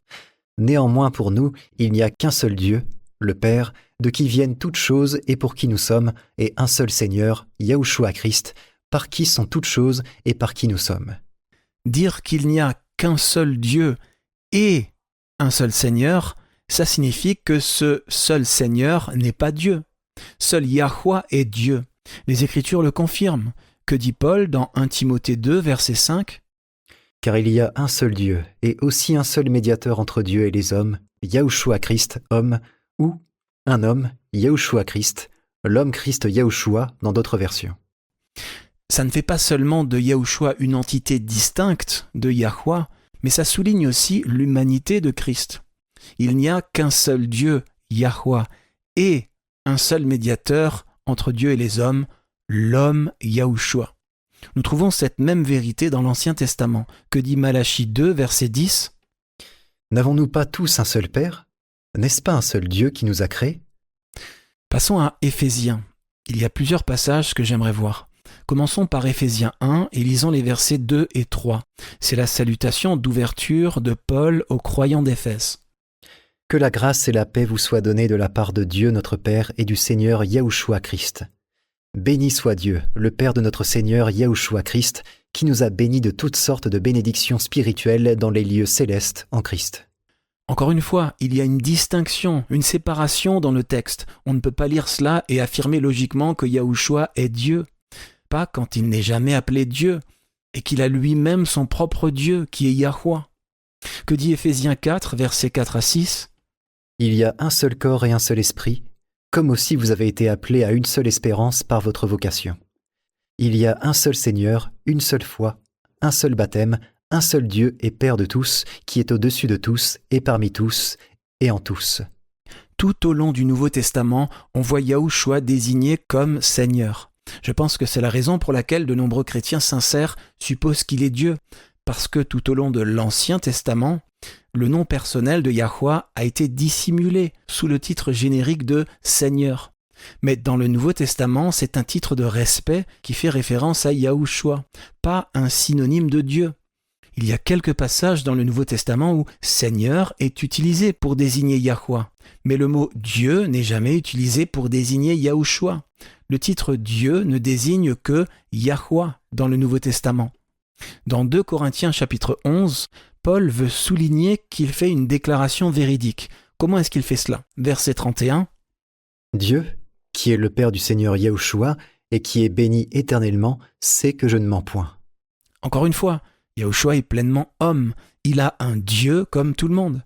néanmoins pour nous, il n'y a qu'un seul Dieu, le Père, de qui viennent toutes choses et pour qui nous sommes, et un seul Seigneur, Yahushua Christ, par qui sont toutes choses et par qui nous sommes. Dire qu'il n'y a qu'un seul Dieu et un seul Seigneur, ça signifie que ce seul Seigneur n'est pas Dieu. Seul Yahweh est Dieu. Les Écritures le confirment. Que dit Paul dans 1 Timothée 2, verset 5 ? Car il y a un seul Dieu, et aussi un seul médiateur entre Dieu et les hommes, Yahushua Christ, homme, ou un homme, Yahushua Christ, l'homme Christ Yahushua dans d'autres versions. Ça ne fait pas seulement de Yahushua une entité distincte de Yahweh, mais ça souligne aussi l'humanité de Christ. Il n'y a qu'un seul Dieu, Yahweh, et un seul médiateur entre Dieu et les hommes, l'homme Yahushua. Nous trouvons cette même vérité dans l'Ancien Testament. Que dit Malachie 2, verset 10 ? N'avons-nous pas tous un seul Père ? N'est-ce pas un seul Dieu qui nous a créés ? Passons à Éphésiens. Il y a plusieurs passages que j'aimerais voir. Commençons par Éphésiens 1 et lisons les versets 2 et 3. C'est la salutation d'ouverture de Paul aux croyants d'Éphèse. Que la grâce et la paix vous soient données de la part de Dieu notre Père et du Seigneur Yahushua Christ. Béni soit Dieu, le Père de notre Seigneur Yahushua Christ, qui nous a bénis de toutes sortes de bénédictions spirituelles dans les lieux célestes en Christ. Encore une fois, il y a une distinction, une séparation dans le texte. On ne peut pas lire cela et affirmer logiquement que Yahushua est Dieu. Pas quand il n'est jamais appelé Dieu, et qu'il a lui-même son propre Dieu, qui est Yahweh. Que dit Éphésiens 4, versets 4 à 6 ? Il y a un seul corps et un seul esprit, comme aussi vous avez été appelés à une seule espérance par votre vocation. Il y a un seul Seigneur, une seule foi, un seul baptême, un seul Dieu et Père de tous, qui est au-dessus de tous, et parmi tous, et en tous. Tout au long du Nouveau Testament, on voit Yahushua désigné comme Seigneur. Je pense que c'est la raison pour laquelle de nombreux chrétiens sincères supposent qu'il est Dieu, parce que tout au long de l'Ancien Testament, le nom personnel de Yahweh a été dissimulé sous le titre générique de Seigneur. Mais dans le Nouveau Testament, c'est un titre de respect qui fait référence à Yahushua, pas un synonyme de Dieu. Il y a quelques passages dans le Nouveau Testament où Seigneur est utilisé pour désigner Yahweh, mais le mot Dieu n'est jamais utilisé pour désigner Yahushua. Le titre Dieu ne désigne que Yahweh dans le Nouveau Testament. Dans 2 Corinthiens chapitre 11, Paul veut souligner qu'il fait une déclaration véridique. Comment est-ce qu'il fait cela ? Verset 31. Dieu, qui est le Père du Seigneur Yahushua et qui est béni éternellement, sait que je ne mens point. Encore une fois, Yahushua est pleinement homme. Il a un Dieu comme tout le monde.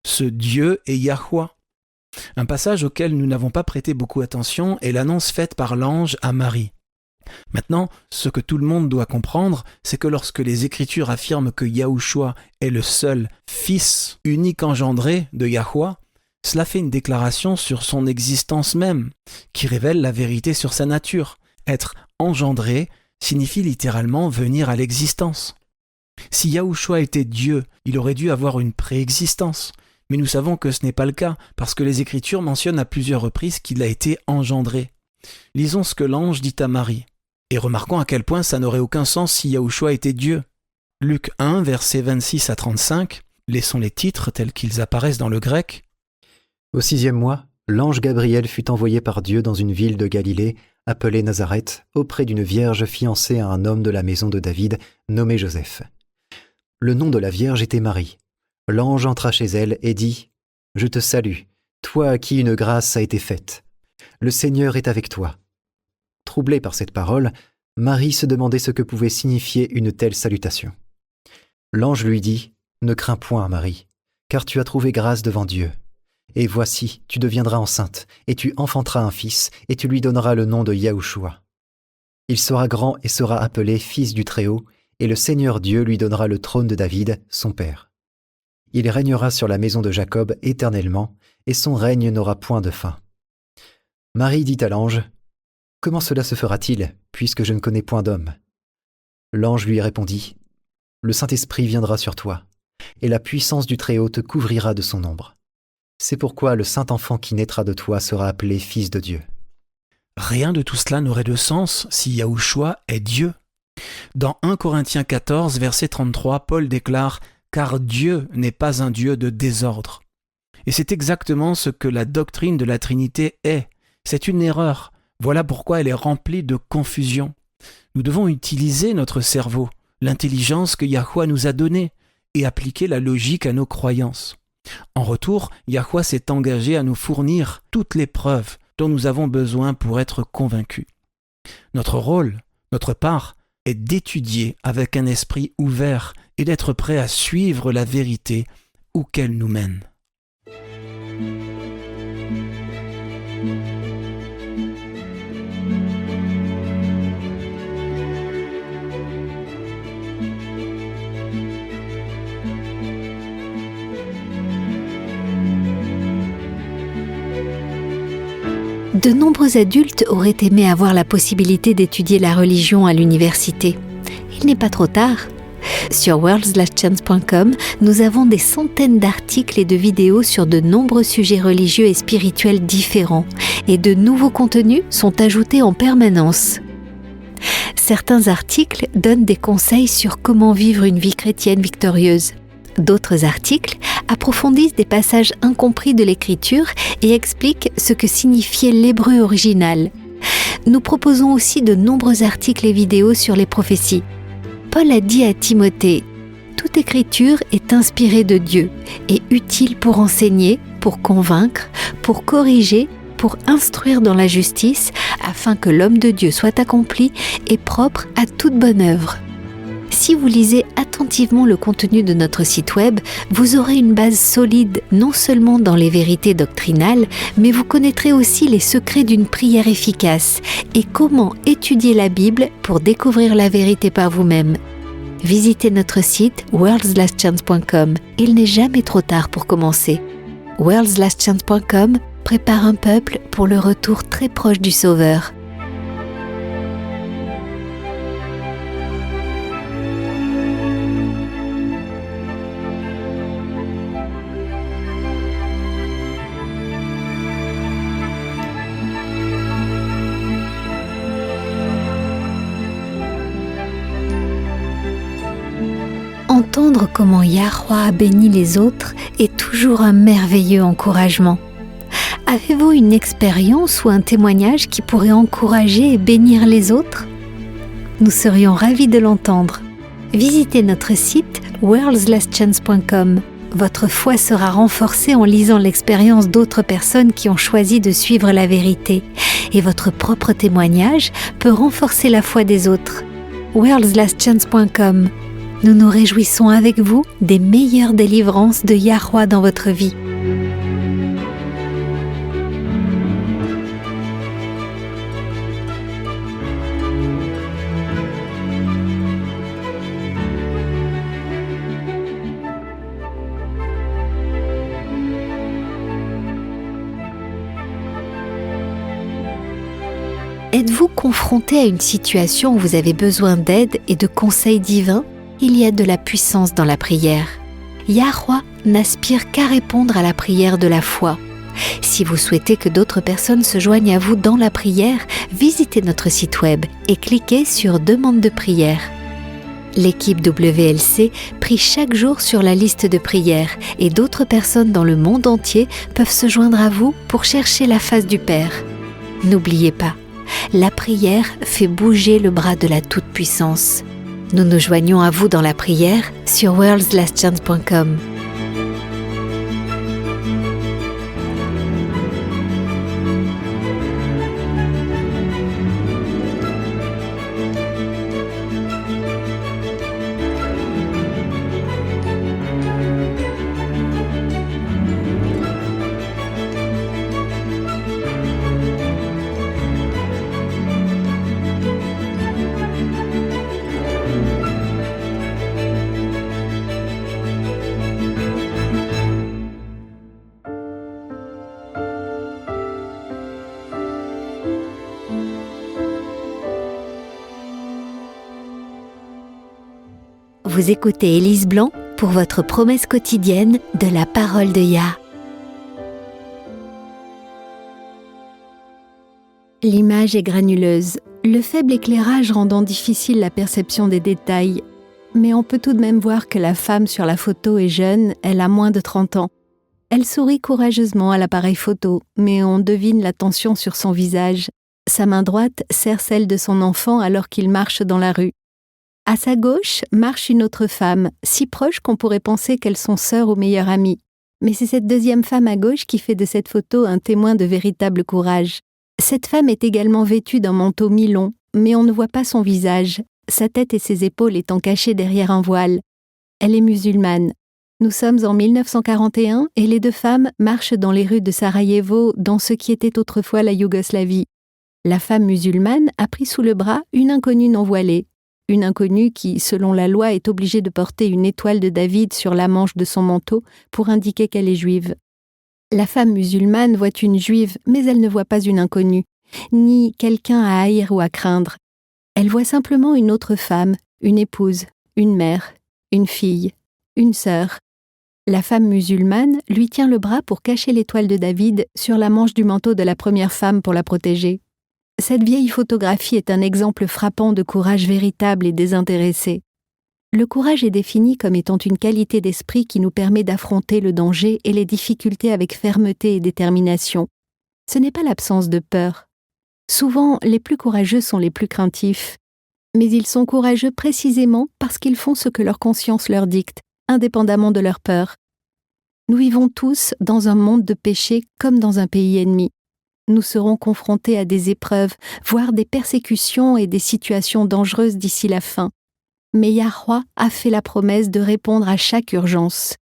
Ce Dieu est Yahweh. Un passage auquel nous n'avons pas prêté beaucoup attention est l'annonce faite par l'ange à Marie. Maintenant, ce que tout le monde doit comprendre, c'est que lorsque les Écritures affirment que Yahushua est le seul Fils unique engendré de Yahweh, cela fait une déclaration sur son existence même, qui révèle la vérité sur sa nature. Être engendré signifie littéralement venir à l'existence. Si Yahushua était Dieu, il aurait dû avoir une préexistence. Mais nous savons que ce n'est pas le cas, parce que les Écritures mentionnent à plusieurs reprises qu'il a été engendré. Lisons ce que l'ange dit à Marie. Et remarquons à quel point ça n'aurait aucun sens si Yahushua était Dieu. Luc 1, versets 26 à 35, laissons les titres tels qu'ils apparaissent dans le grec. Au 6e mois, l'ange Gabriel fut envoyé par Dieu dans une ville de Galilée, appelée Nazareth, auprès d'une vierge fiancée à un homme de la maison de David, nommé Joseph. Le nom de la vierge était Marie. L'ange entra chez elle et dit « Je te salue, toi à qui une grâce a été faite. Le Seigneur est avec toi. » Troublée par cette parole, Marie se demandait ce que pouvait signifier une telle salutation. L'ange lui dit « Ne crains point, Marie, car tu as trouvé grâce devant Dieu. Et voici, tu deviendras enceinte, et tu enfanteras un fils, et tu lui donneras le nom de Yahushua. Il sera grand et sera appelé Fils du Très-Haut, et le Seigneur Dieu lui donnera le trône de David, son père. Il régnera sur la maison de Jacob éternellement, et son règne n'aura point de fin. » Marie dit à l'ange, comment cela se fera-t-il, puisque je ne connais point d'homme ? L'ange lui répondit, le Saint-Esprit viendra sur toi, et la puissance du Très-Haut te couvrira de son ombre. C'est pourquoi le saint enfant qui naîtra de toi sera appelé Fils de Dieu. Rien de tout cela n'aurait de sens si Yahushua est Dieu. Dans 1 Corinthiens 14, verset 33, Paul déclare « Car Dieu n'est pas un Dieu de désordre ». Et c'est exactement ce que la doctrine de la Trinité est. C'est une erreur. Voilà pourquoi elle est remplie de confusion. Nous devons utiliser notre cerveau, l'intelligence que Yahuwah nous a donnée, et appliquer la logique à nos croyances. En retour, Yahuwah s'est engagé à nous fournir toutes les preuves dont nous avons besoin pour être convaincus. Notre rôle, notre part, est d'étudier avec un esprit ouvert et d'être prêt à suivre la vérité où qu'elle nous mène. De nombreux adultes auraient aimé avoir la possibilité d'étudier la religion à l'université. Il n'est pas trop tard. Sur worldslastchance.com, nous avons des centaines d'articles et de vidéos sur de nombreux sujets religieux et spirituels différents, et de nouveaux contenus sont ajoutés en permanence. Certains articles donnent des conseils sur comment vivre une vie chrétienne victorieuse. D'autres articles approfondissent des passages incompris de l'Écriture et expliquent ce que signifiait l'hébreu original. Nous proposons aussi de nombreux articles et vidéos sur les prophéties. Paul a dit à Timothée « Toute écriture est inspirée de Dieu et utile pour enseigner, pour convaincre, pour corriger, pour instruire dans la justice, afin que l'homme de Dieu soit accompli et propre à toute bonne œuvre. » Si vous lisez attentivement le contenu de notre site web, vous aurez une base solide non seulement dans les vérités doctrinales, mais vous connaîtrez aussi les secrets d'une prière efficace et comment étudier la Bible pour découvrir la vérité par vous-même. Visitez notre site worldslastchance.com. Il n'est jamais trop tard pour commencer. worldslastchance.com prépare un peuple pour le retour très proche du Sauveur. Entendre comment Yahuwah a béni les autres est toujours un merveilleux encouragement. Avez-vous une expérience ou un témoignage qui pourrait encourager et bénir les autres ? Nous serions ravis de l'entendre. Visitez notre site worldslastchance.com. Votre foi sera renforcée en lisant l'expérience d'autres personnes qui ont choisi de suivre la vérité, et votre propre témoignage peut renforcer la foi des autres. worldslastchance.com. Nous nous réjouissons avec vous des meilleures délivrances de Yahuwah dans votre vie. Êtes-vous confronté à une situation où vous avez besoin d'aide et de conseils divins ? Il y a de la puissance dans la prière. Yahuwah n'aspire qu'à répondre à la prière de la foi. Si vous souhaitez que d'autres personnes se joignent à vous dans la prière, visitez notre site web et cliquez sur « Demande de prière ». L'équipe WLC prie chaque jour sur la liste de prières et d'autres personnes dans le monde entier peuvent se joindre à vous pour chercher la face du Père. N'oubliez pas, la prière fait bouger le bras de la Toute-Puissance. Nous nous joignons à vous dans la prière sur worldslastchance.com. Vous écoutez Élise Blanc pour votre promesse quotidienne de la parole de Yah. L'image est granuleuse, le faible éclairage rendant difficile la perception des détails. Mais on peut tout de même voir que la femme sur la photo est jeune, elle a moins de 30 ans. Elle sourit courageusement à l'appareil photo, mais on devine la tension sur son visage. Sa main droite serre celle de son enfant alors qu'il marche dans la rue. À sa gauche marche une autre femme, si proche qu'on pourrait penser qu'elles sont sœurs ou meilleures amies. Mais c'est cette deuxième femme à gauche qui fait de cette photo un témoin de véritable courage. Cette femme est également vêtue d'un manteau mi-long, mais on ne voit pas son visage, sa tête et ses épaules étant cachées derrière un voile. Elle est musulmane. Nous sommes en 1941 et les deux femmes marchent dans les rues de Sarajevo, dans ce qui était autrefois la Yougoslavie. La femme musulmane a pris sous le bras une inconnue non voilée. Une inconnue qui, selon la loi, est obligée de porter une étoile de David sur la manche de son manteau pour indiquer qu'elle est juive. La femme musulmane voit une juive, mais elle ne voit pas une inconnue, ni quelqu'un à haïr ou à craindre. Elle voit simplement une autre femme, une épouse, une mère, une fille, une sœur. La femme musulmane lui tient le bras pour cacher l'étoile de David sur la manche du manteau de la première femme pour la protéger. Cette vieille photographie est un exemple frappant de courage véritable et désintéressé. Le courage est défini comme étant une qualité d'esprit qui nous permet d'affronter le danger et les difficultés avec fermeté et détermination. Ce n'est pas l'absence de peur. Souvent, les plus courageux sont les plus craintifs. Mais ils sont courageux précisément parce qu'ils font ce que leur conscience leur dicte, indépendamment de leur peur. Nous vivons tous dans un monde de péché comme dans un pays ennemi. Nous serons confrontés à des épreuves, voire des persécutions et des situations dangereuses d'ici la fin. Mais Yahweh a fait la promesse de répondre à chaque urgence.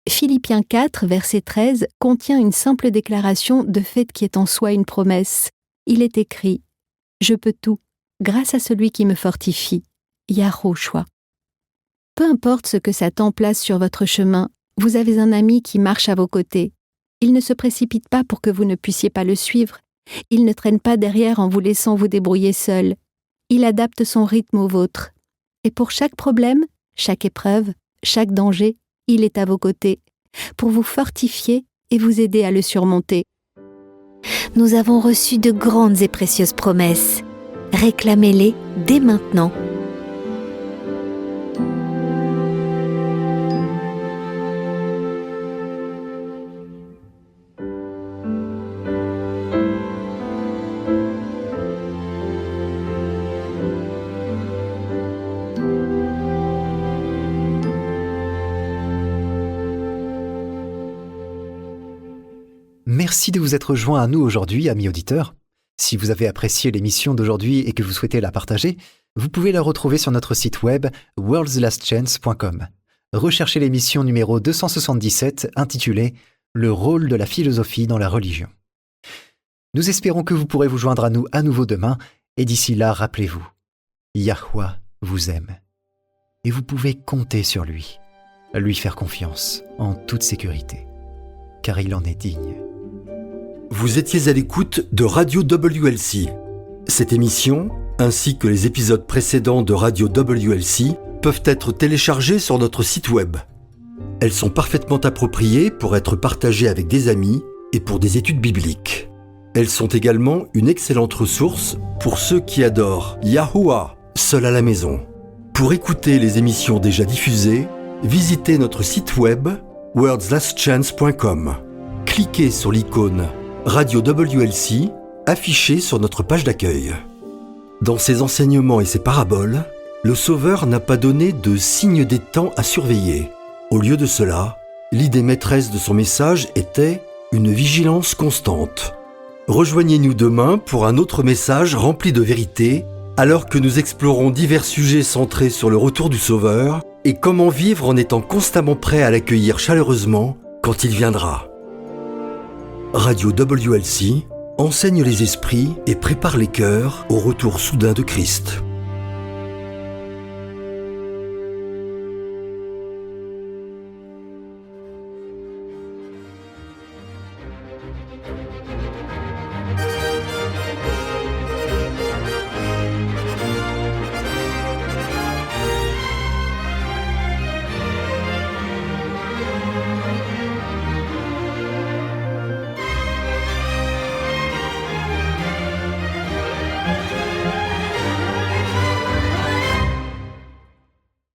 Philippiens 4, verset 13, contient une simple déclaration de fait qui est en soi une promesse. Il est écrit « Je peux tout, grâce à celui qui me fortifie, Yahushua ». Peu importe ce que Satan place sur votre chemin, vous avez un ami qui marche à vos côtés. Il ne se précipite pas pour que vous ne puissiez pas le suivre. Il ne traîne pas derrière en vous laissant vous débrouiller seul. Il adapte son rythme au vôtre. Et pour chaque problème, chaque épreuve, chaque danger, il est à vos côtés, pour vous fortifier et vous aider à le surmonter. Nous avons reçu de grandes et précieuses promesses. Réclamez-les dès maintenant. Merci de vous être joints à nous aujourd'hui, amis auditeurs. Si vous avez apprécié l'émission d'aujourd'hui et que vous souhaitez la partager, vous pouvez la retrouver sur notre site web worldslastchance.com. Recherchez l'émission numéro 277 intitulée « Le rôle de la philosophie dans la religion ». Nous espérons que vous pourrez vous joindre à nous à nouveau demain et d'ici là, rappelez-vous, Yahweh vous aime et vous pouvez compter sur lui faire confiance en toute sécurité, car il en est digne. Vous étiez à l'écoute de Radio WLC. Cette émission, ainsi que les épisodes précédents de Radio WLC, peuvent être téléchargés sur notre site web. Elles sont parfaitement appropriées pour être partagées avec des amis et pour des études bibliques. Elles sont également une excellente ressource pour ceux qui adorent Yahuwah seul à la maison. Pour écouter les émissions déjà diffusées, visitez notre site web worldslastchance.com. Cliquez sur l'icône Radio WLC affichée sur notre page d'accueil. Dans ses enseignements et ses paraboles, le Sauveur n'a pas donné de signe des temps à surveiller. Au lieu de cela, l'idée maîtresse de son message était une vigilance constante. Rejoignez-nous demain pour un autre message rempli de vérité, alors que nous explorons divers sujets centrés sur le retour du Sauveur et comment vivre en étant constamment prêt à l'accueillir chaleureusement quand il viendra. Radio WLC enseigne les esprits et prépare les cœurs au retour soudain de Christ.